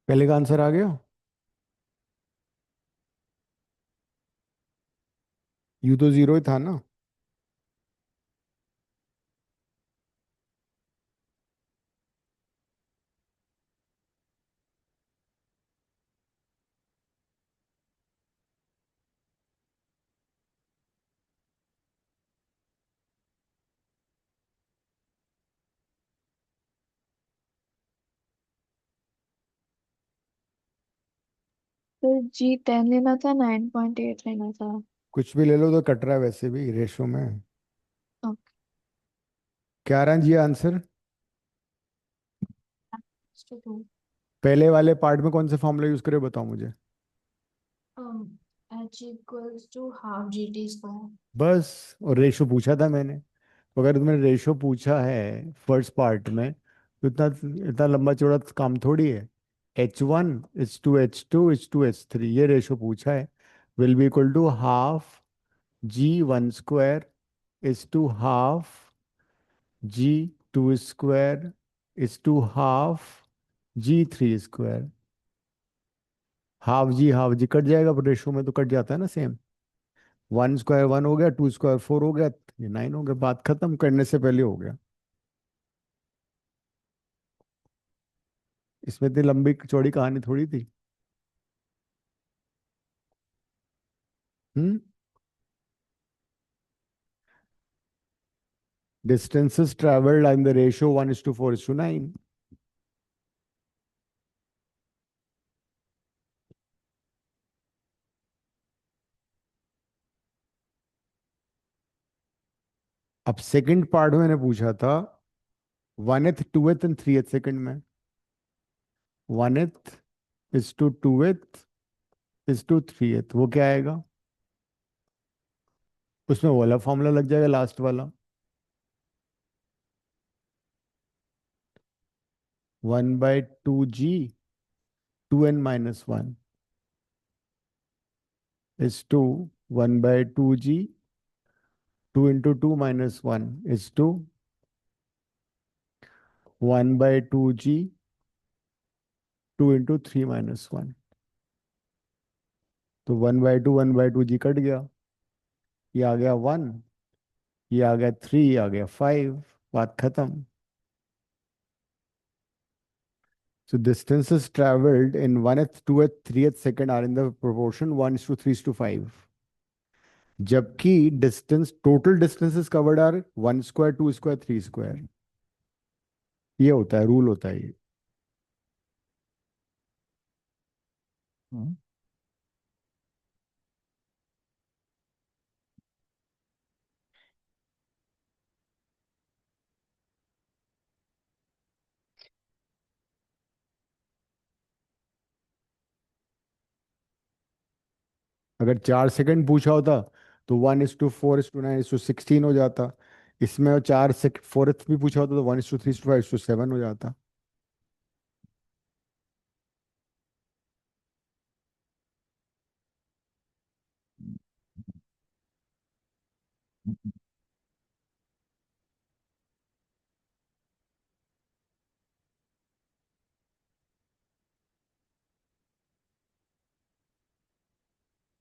पहले का आंसर आ गया. यू तो जीरो ही था ना. फिर जी 10 लेना था, 9.8 लेना था. कुछ भी ले लो तो कट रहा है वैसे भी रेशो में. ओके. क्या रहा जी आंसर? to 2. पहले वाले पार्ट में कौन सा फॉर्मूला यूज करे बताओ मुझे. H equals to half GT square. बस, और रेशो पूछा था मैंने. तो अगर तुमने रेशो पूछा है फर्स्ट पार्ट में, तो इतना इतना लंबा चौड़ा काम थोड़ी है. H1:H2:H2:3 ये रेशो पूछा है. Will be equal to half G1 square is to half G2 square is to half G3 square. Half g cut जाएगा, पर रेशो में तो कट जाता है ना सेम. 1 स्क्वायर 1 हो गया, 2 स्क्वायर 4 हो गया, ये 9 हो गया, बात खत्म करने से पहले हो गया। इसमें इतनी लंबी चौड़ी कहानी थोड़ी थी। हम्म। Distances traveled in the ratio 1:4:9. अब सेकंड पार्ट में मैंने पूछा था 1th 2th and 3th second में। 1th is to 2th is to 3th, वो क्या आएगा? उसमें वो वाला फॉर्मूला लग जाएगा, लास्ट वाला। 1/2g 2n-1 is to 1/2g 2 into 2 minus 1 is to 1/2g 2 into 3 minus 1। तो 1/2 जी कट गया, ये आ गया 1, ये आ गया 3, ये आ गया 5, बात खत्म। So distances traveled in 1th, 2th, 3th second are in the proportion 1:3:5। जबकि distance, total distances covered are 1 square 2 square 3 square. ये होता है, रूल होता है ये। अगर 4 सेकंड पूछा होता तो 1:4:9:16 हो जाता। इसमें 4 4th भी पूछा होता तो 1:3:5:7 हो जाता।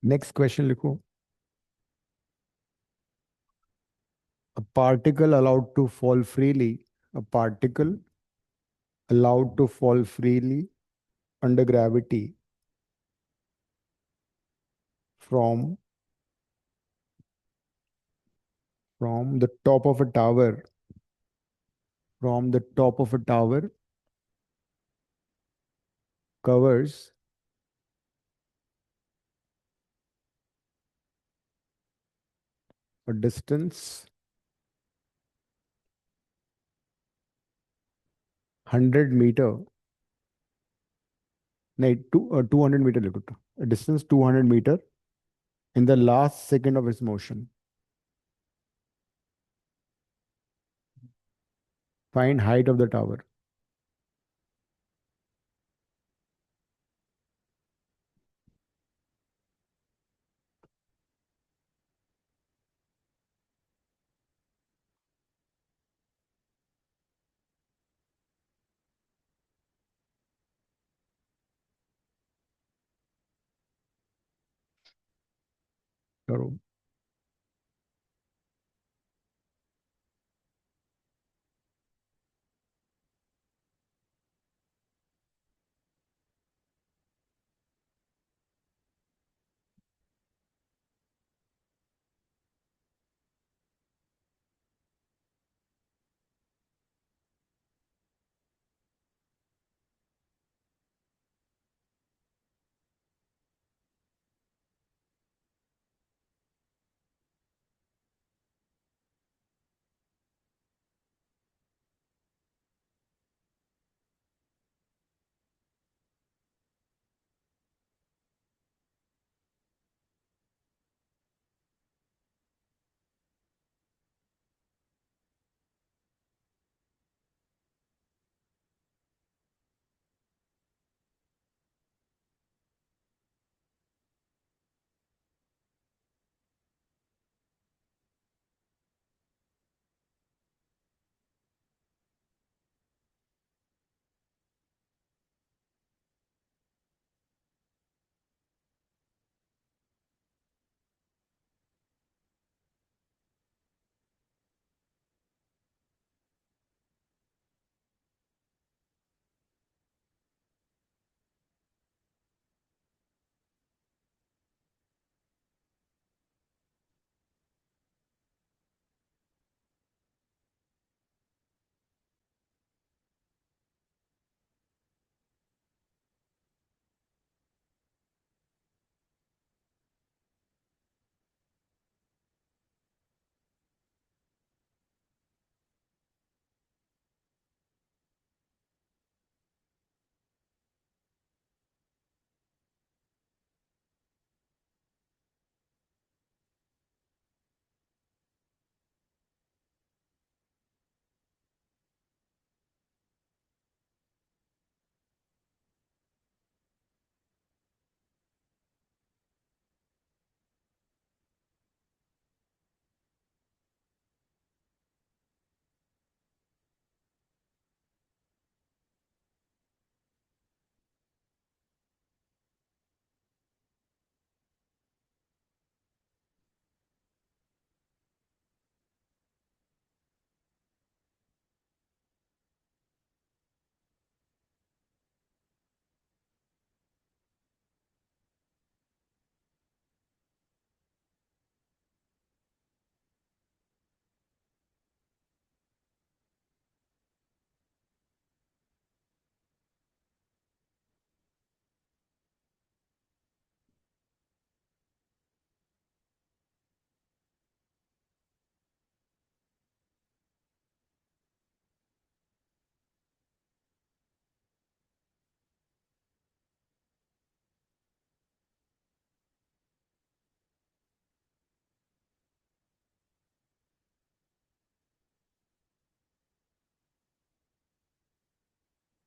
नेक्स्ट क्वेश्चन लिखो। A particle allowed to fall freely, a particle allowed to fall freely under gravity from the top of a tower, from the top of a tower covers a distance 100 meter, नहीं 200 meter लिखो तो, a distance 200 meter in the last second of its motion। Find height of the tower। करो।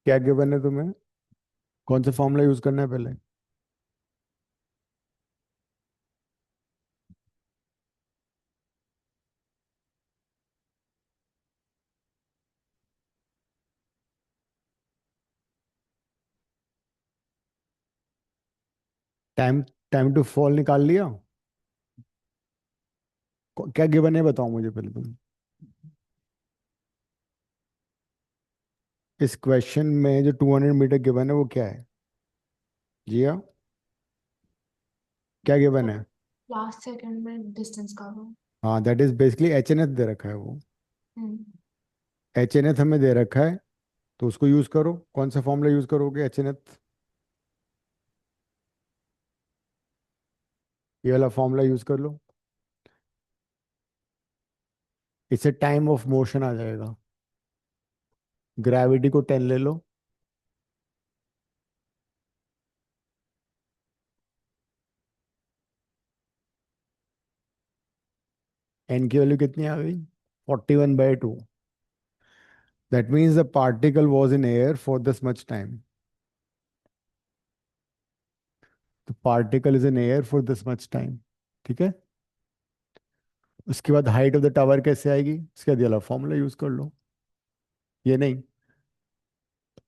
क्या given है तुम्हें? कौन सा formula use करना है पहले? टाइम टाइम टू फॉल निकाल लिया? क्या गिवन है बताओ मुझे पहले तुम। इस क्वेश्चन में जो 200 मीटर गिवन है वो क्या है? जी हाँ, क्या गिवन है? लास्ट सेकंड में डिस्टेंस कवर। हाँ, that is basically h N th दे रखा है वो। हम्म। एच एन एथ हमें दे रखा है, तो उसको यूज करो। कौन सा फॉर्मूला यूज करोगे एच एन एथ? ये वाला फॉर्मूला यूज कर लो। इससे टाइम ऑफ मोशन आ जाएगा। ग्रेविटी को 10 ले लो। एन की वैल्यू कितनी आ गई? 41/2। That means the particle was in air for this much time. The particle is in air for this much time. ठीक है। उसके बाद हाइट ऑफ द टावर कैसे आएगी? इसके बाद ये वाला फॉर्मूला यूज कर लो। ये नहीं,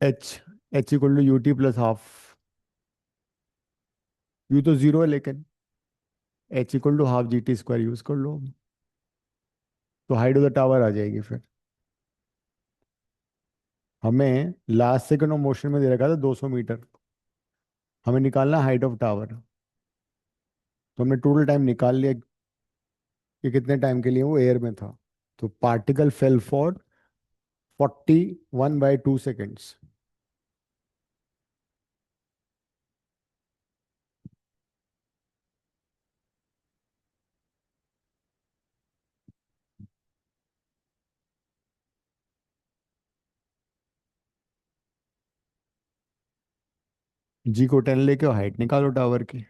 h h equal to u t plus half. U तो जीरो है, लेकिन h equal to half g t square use कर लो। तो हाइट ऑफ द टावर आ जाएगी फिर। हमें लास्ट सेकंड ऑफ मोशन में दे रखा था 200 मीटर। हमें निकालना हाइट ऑफ टावर। तो हमने टोटल टाइम निकाल लिया कि कितने टाइम के लिए वो एयर में था। तो पार्टिकल फेल फॉर 41/2 सेकेंड्स। जी को 10 लेके हाइट निकालो टावर की।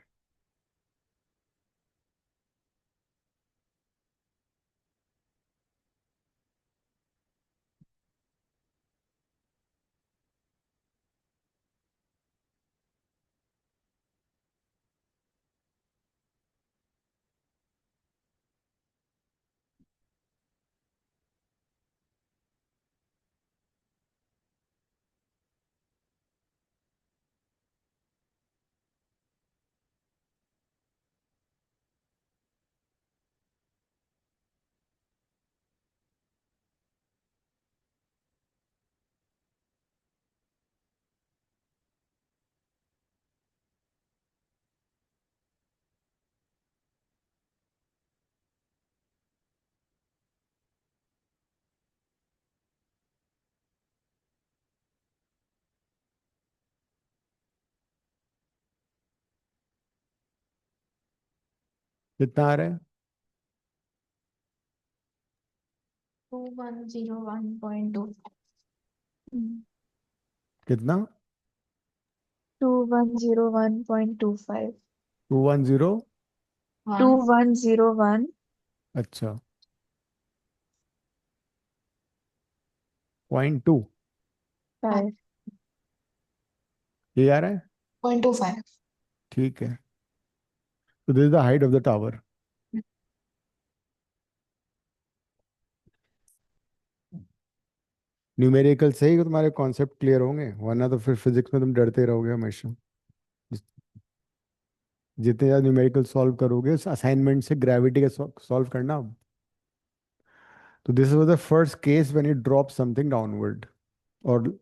कितना आ रहा है? 2101.2। कितना? 2101.25। 210। 2101. अच्छा, 0.2। 5. ये आ रहा है? 0.25। ठीक है। तो this is the height of the tower. Numerical से ही तुम्हारे कॉन्सेप्ट क्लियर होंगे, वरना तो फिर फिजिक्स में तुम डरते रहोगे हमेशा। जिस- जितने ज़्यादा न्यूमेरिकल सॉल्व करोगे उस असाइनमेंट से ग्रेविटी का सॉल्व करना अब। तो this was the first case when you drop something downward और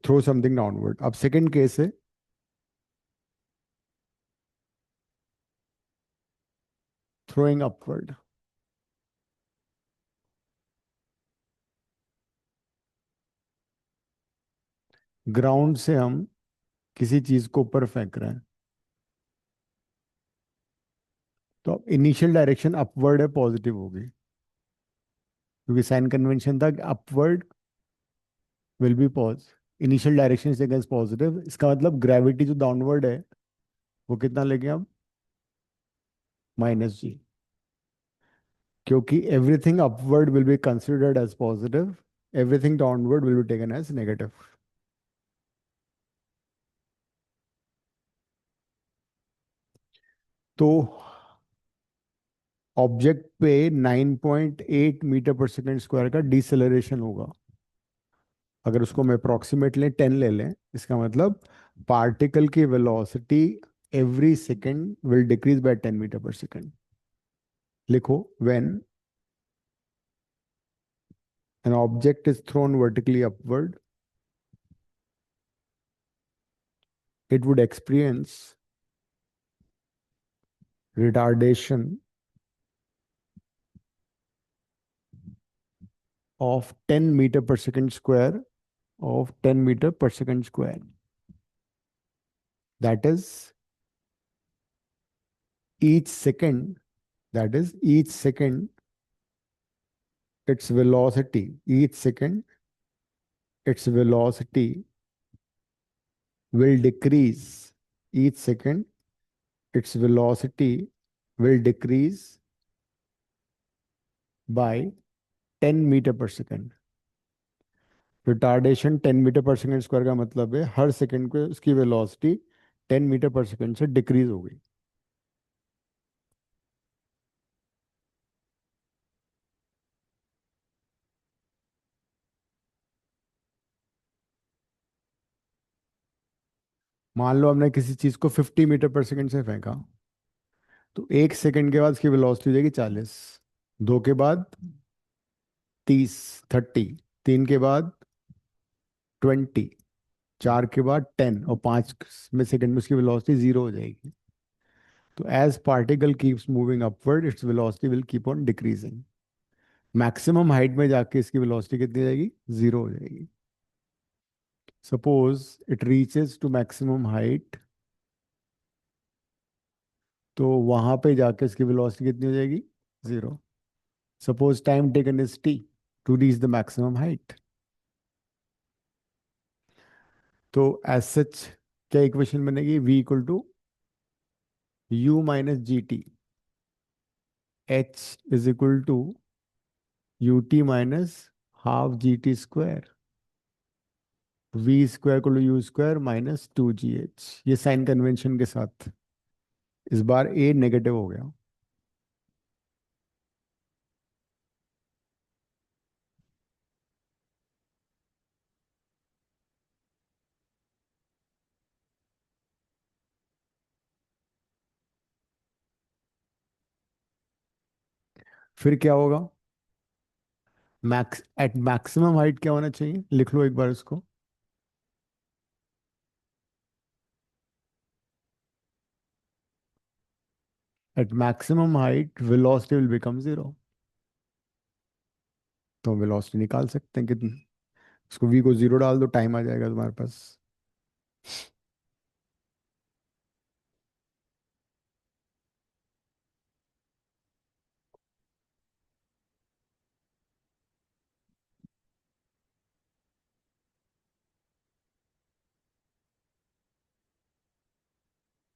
थ्रो समथिंग डाउनवर्ड। अब सेकंड केस है थ्रोइंग अपवर्ड। ग्राउंड से हम किसी चीज को ऊपर फेंक रहे हैं, तो अब इनिशियल डायरेक्शन अपवर्ड है, पॉजिटिव होगी, क्योंकि साइन कन्वेंशन था upward will B pause. Initial direction is against positive, इसका मतलब ग्रेविटी जो डाउनवर्ड है वो कितना लेंगे अब? -g। क्योंकि everything upward will be considered as positive, everything downward will be taken as negative. तो ऑब्जेक्ट पे 9.8 मीटर पर सेकेंड स्क्वायर का डिसेलरेशन होगा। अगर उसको हम अप्रोक्सीमेट लें 10 ले लें, इसका मतलब पार्टिकल की velocity every second will decrease by 10 metre per second. लिखो, when an object is thrown vertically upward, it would experience retardation of 10 meter per second square of 10 meter per second square. That is each second, that is each second its velocity, each second its velocity will decrease. Each second its velocity will decrease by 10 meter per second. Retardation 10 metre per second square का मतलब है हर second को उसकी velocity 10 metre per second से decrease हो गई। मान लो हमने किसी चीज को 50 मीटर पर सेकंड से फेंका, तो एक सेकंड के बाद उसकी वेलोसिटी हो जाएगी 40, दो के बाद 30, 30, तीन के बाद 20, चार के बाद 10 और पांच में सेकंड में उसकी वेलोसिटी जीरो हो जाएगी। तो as particle keeps moving upward its velocity will keep on decreasing. Maximum height में जाके इसकी वेलोसिटी कितनी हो जाएगी? जीरो हो जाएगी। Suppose it reaches to maximum height, तो वहां पे जाके इसकी वेलोसिटी कितनी हो जाएगी? Zero. Suppose time taken is t to reach the maximum height. तो एज सच क्या इक्वेशन बनेगी? v equal to u minus g t, h is equal to u t minus half g t square, v square equal to u square minus 2gh। ये sign convention के साथ इस बार ए negative हो गया। फिर क्या होगा? मैक्स एट मैक्सिमम हाइट क्या होना चाहिए? लिख लो एक बार इसको। At maximum height velocity will become zero. तो वेलोसिटी निकाल सकते हैं कितनी। इसको v को जीरो डाल दो, टाइम आ जाएगा तुम्हारे पास।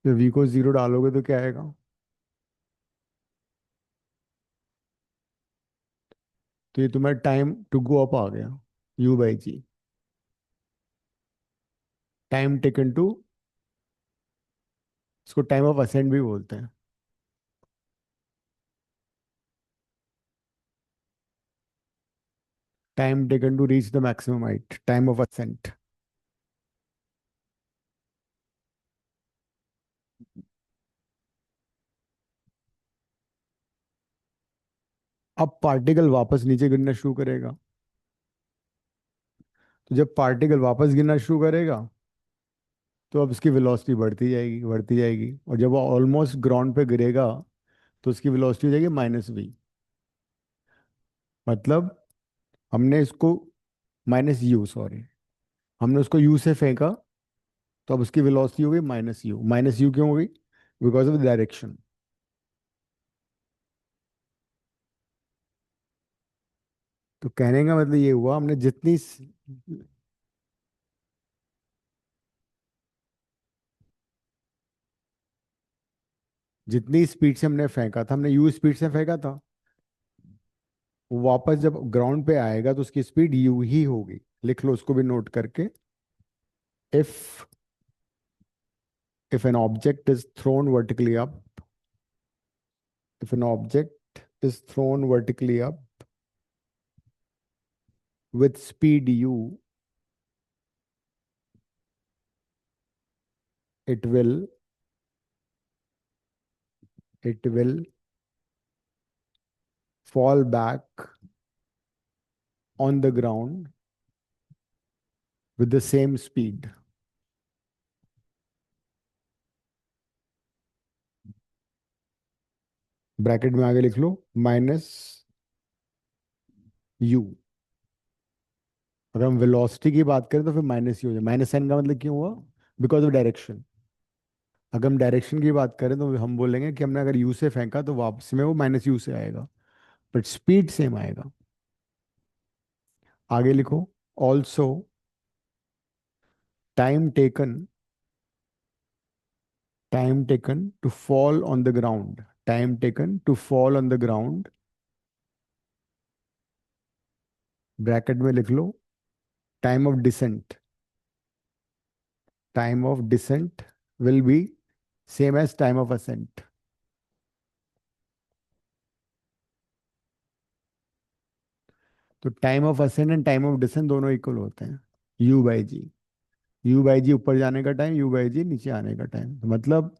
तो v को जीरो डालोगे तो क्या आएगा? तो ये तुम्हारा टाइम टू गो अप आ गया, u by g. Time taken to, इसको टाइम ऑफ असेंड भी बोलते हैं। Time taken to reach the maximum height, time of ascent. अब पार्टिकल वापस नीचे गिरना शुरू करेगा। तो जब पार्टिकल वापस गिरना शुरू करेगा तो अब इसकी वेलोसिटी बढ़ती जाएगी, बढ़ती जाएगी, और जब वो ऑलमोस्ट ग्राउंड पे गिरेगा तो उसकी वेलोसिटी हो जाएगी माइनस वी। मतलब हमने इसको माइनस यू, सॉरी, हमने उसको यू से फेंका, तो अब उसकी वेलोसिटी हो गई माइनस यू। माइनस यू क्यों हो गई? Because of direction. तो कहने का मतलब ये हुआ, हमने जितनी स्पीड से हमने फेंका था, हमने यू स्पीड से फेंका था, वो वापस जब ग्राउंड पे आएगा तो उसकी स्पीड यू ही होगी। लिख लो उसको भी नोट करके। If if an object is thrown vertically up, if an object is thrown vertically up with speed u, it will fall back on the ground with the same speed. Bracket में आगे लिख लो minus you. अगर हम velocity की बात करें तो फिर माइनस यू हो जाए। माइनस साइन का मतलब क्यों हुआ? Because of direction. अगर हम डायरेक्शन की बात करें तो हम बोलेंगे कि हमने अगर यू से फेंका तो वापस में वो माइनस यू से आएगा, बट स्पीड सेम आएगा। आगे लिखो also time taken to fall on the ground, time taken to fall on the ground, bracket में लिख लो time of descent, time of descent will be same as time of ascent. तो time of ascent and time of descent दोनों equal होते हैं, u by g. U by g ऊपर जाने का टाइम, यू बाई जी नीचे आने का टाइम। तो मतलब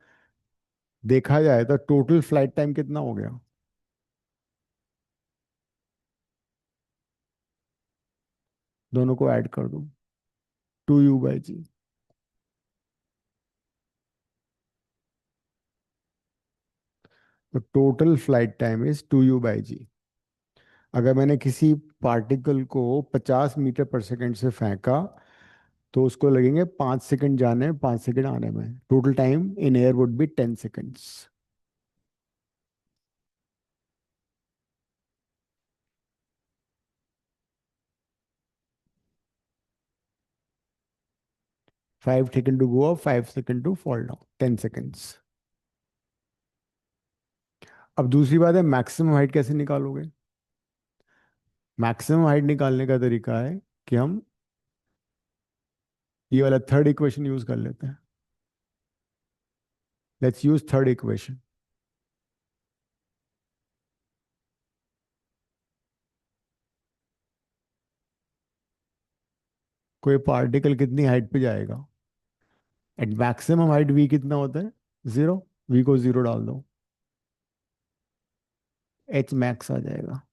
देखा जाए तो टोटल फ्लाइट टाइम कितना हो गया? दोनों को ऐड कर दो, 2u/g। तो total flight time is 2u/g। अगर मैंने किसी पार्टिकल को 50 मीटर पर सेकंड से फेंका तो उसको लगेंगे 5 सेकंड जाने 5 सेकंड आने में। Total time in air would be 10 seconds. Five second to go up, 5 second to fall down, 10 seconds. अब दूसरी बात है मैक्सिमम हाइट कैसे निकालोगे? मैक्सिमम हाइट निकालने का तरीका है कि हम ये वाला थर्ड इक्वेशन यूज कर लेते हैं। Let's use third equation. कोई पार्टिकल कितनी हाइट पे जाएगा? एट मैक्सिमम हाइट वी कितना होता है? 0। वी को 0 डाल दो, एच मैक्स आ जाएगा।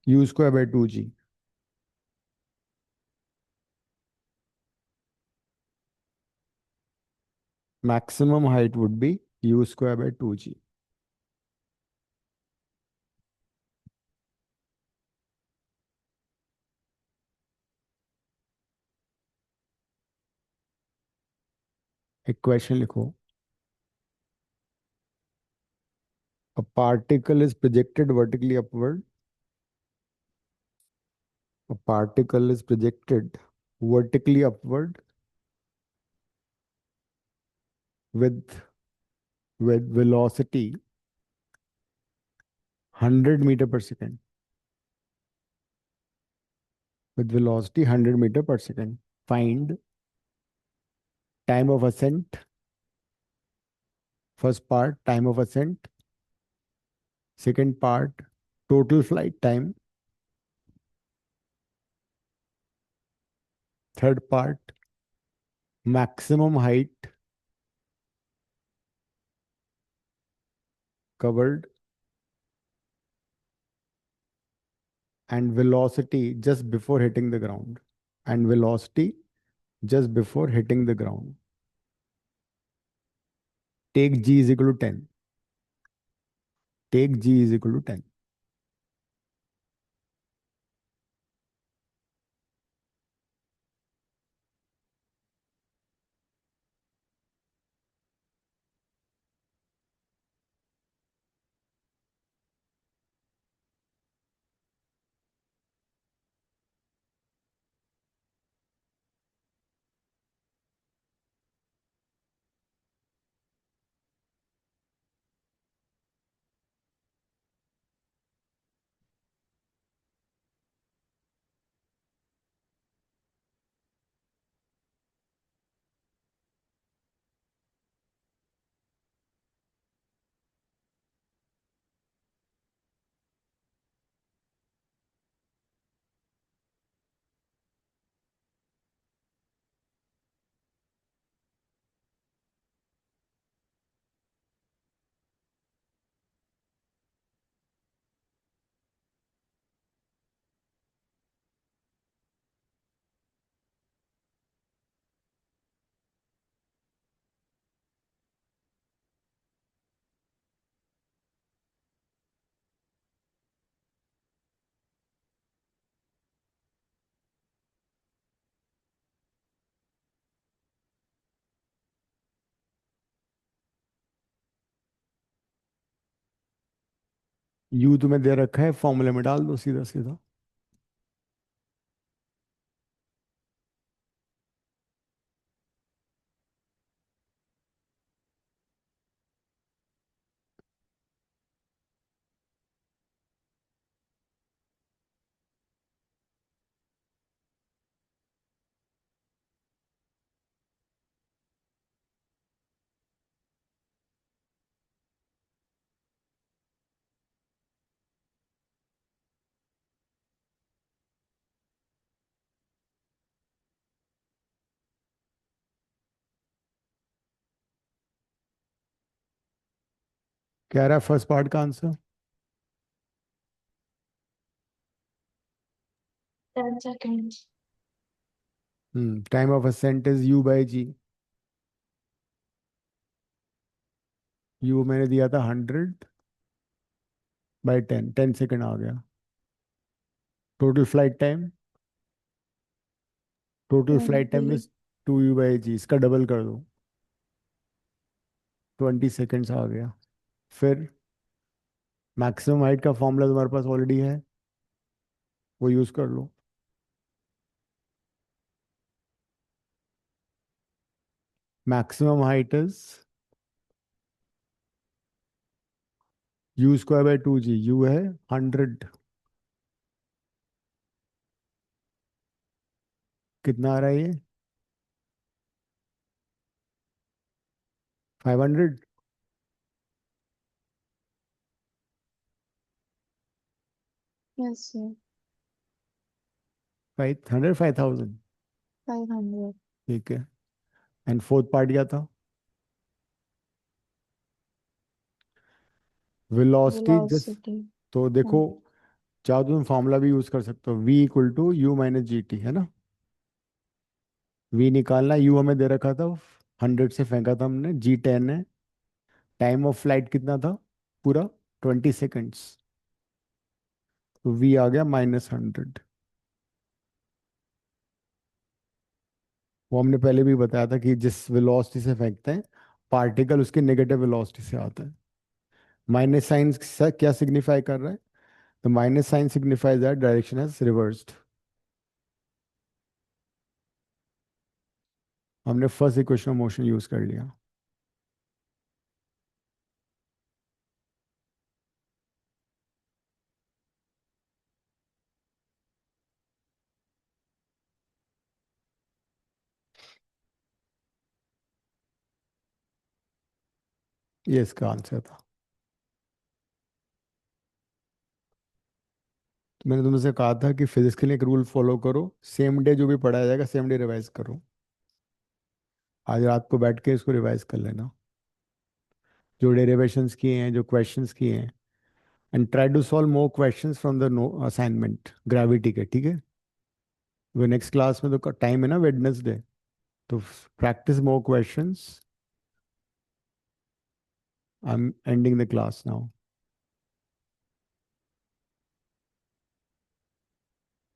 You square by 2g। Maximum height would be you square by 2g। Equation लिखो। A particle is projected vertically upward. A particle is projected vertically upward with velocity 100 meter per second. With velocity 100 meter per second. Find time of ascent. First part, time of ascent. Second part, total flight time. Third part, maximum height covered and velocity just before hitting the ground. And velocity just before hitting the ground. Take g is equal to 10. Take g is equal to 10. You तुम्हें दे रखा है, फॉर्मूले में डाल दो सीधा सीधा। क्या रहा फर्स्ट पार्ट का answer? 10 seconds. Time of ascent is u by g. U मैंने दिया था 100/10, 10 सेकेंड आ गया। Total flight time, total flight time 20. Is 2u/g, इसका डबल कर दो, 20 सेकेंड्स आ गया। फिर मैक्सिमम हाइट का फॉर्मूला तुम्हारे पास ऑलरेडी है, वो यूज कर लो। Maximum height is u² / 2g, u है 100, कितना आ रहा है ये? 500। Yes, sir. 500, 5000। 500. ठीक है। एंड फोर्थ पार्ट क्या था? Velocity just, Velocity. तो देखो, हाँ. चाहो तो तुम फॉर्मूला भी यूज कर सकते हो, v = u - gt, है ना। v निकालना, u हमें दे रखा था, 100 से फेंका था हमने, g 10 है। टाइम ऑफ फ्लाइट कितना था पूरा? 20 सेकेंड्स। तो v आ गया -100। वो हमने पहले भी बताया था कि जिस वेलोसिटी से फेंकते हैं पार्टिकल, उसकी नेगेटिव वेलोसिटी से आता है। माइनस साइन क्या सिग्निफाई कर रहा है? The minus sign signifies that direction is reversed. हमने first equation of motion use कर लिया। ये इसका आंसर था। तो मैंने तुमसे कहा था कि फिजिक्स के लिए एक रूल फॉलो करो, सेम डे जो भी पढ़ाया जाएगा सेम डे रिवाइज करो। आज रात को बैठ के इसको रिवाइज कर लेना, जो डेरिवेशंस किए हैं, जो क्वेश्चंस किए हैं, and try to solve more questions from the no assignment gravity के, ठीक है। वो नेक्स्ट क्लास में तो टाइम है ना, वेडनेसडे, तो practice more questions. I'm ending the class now.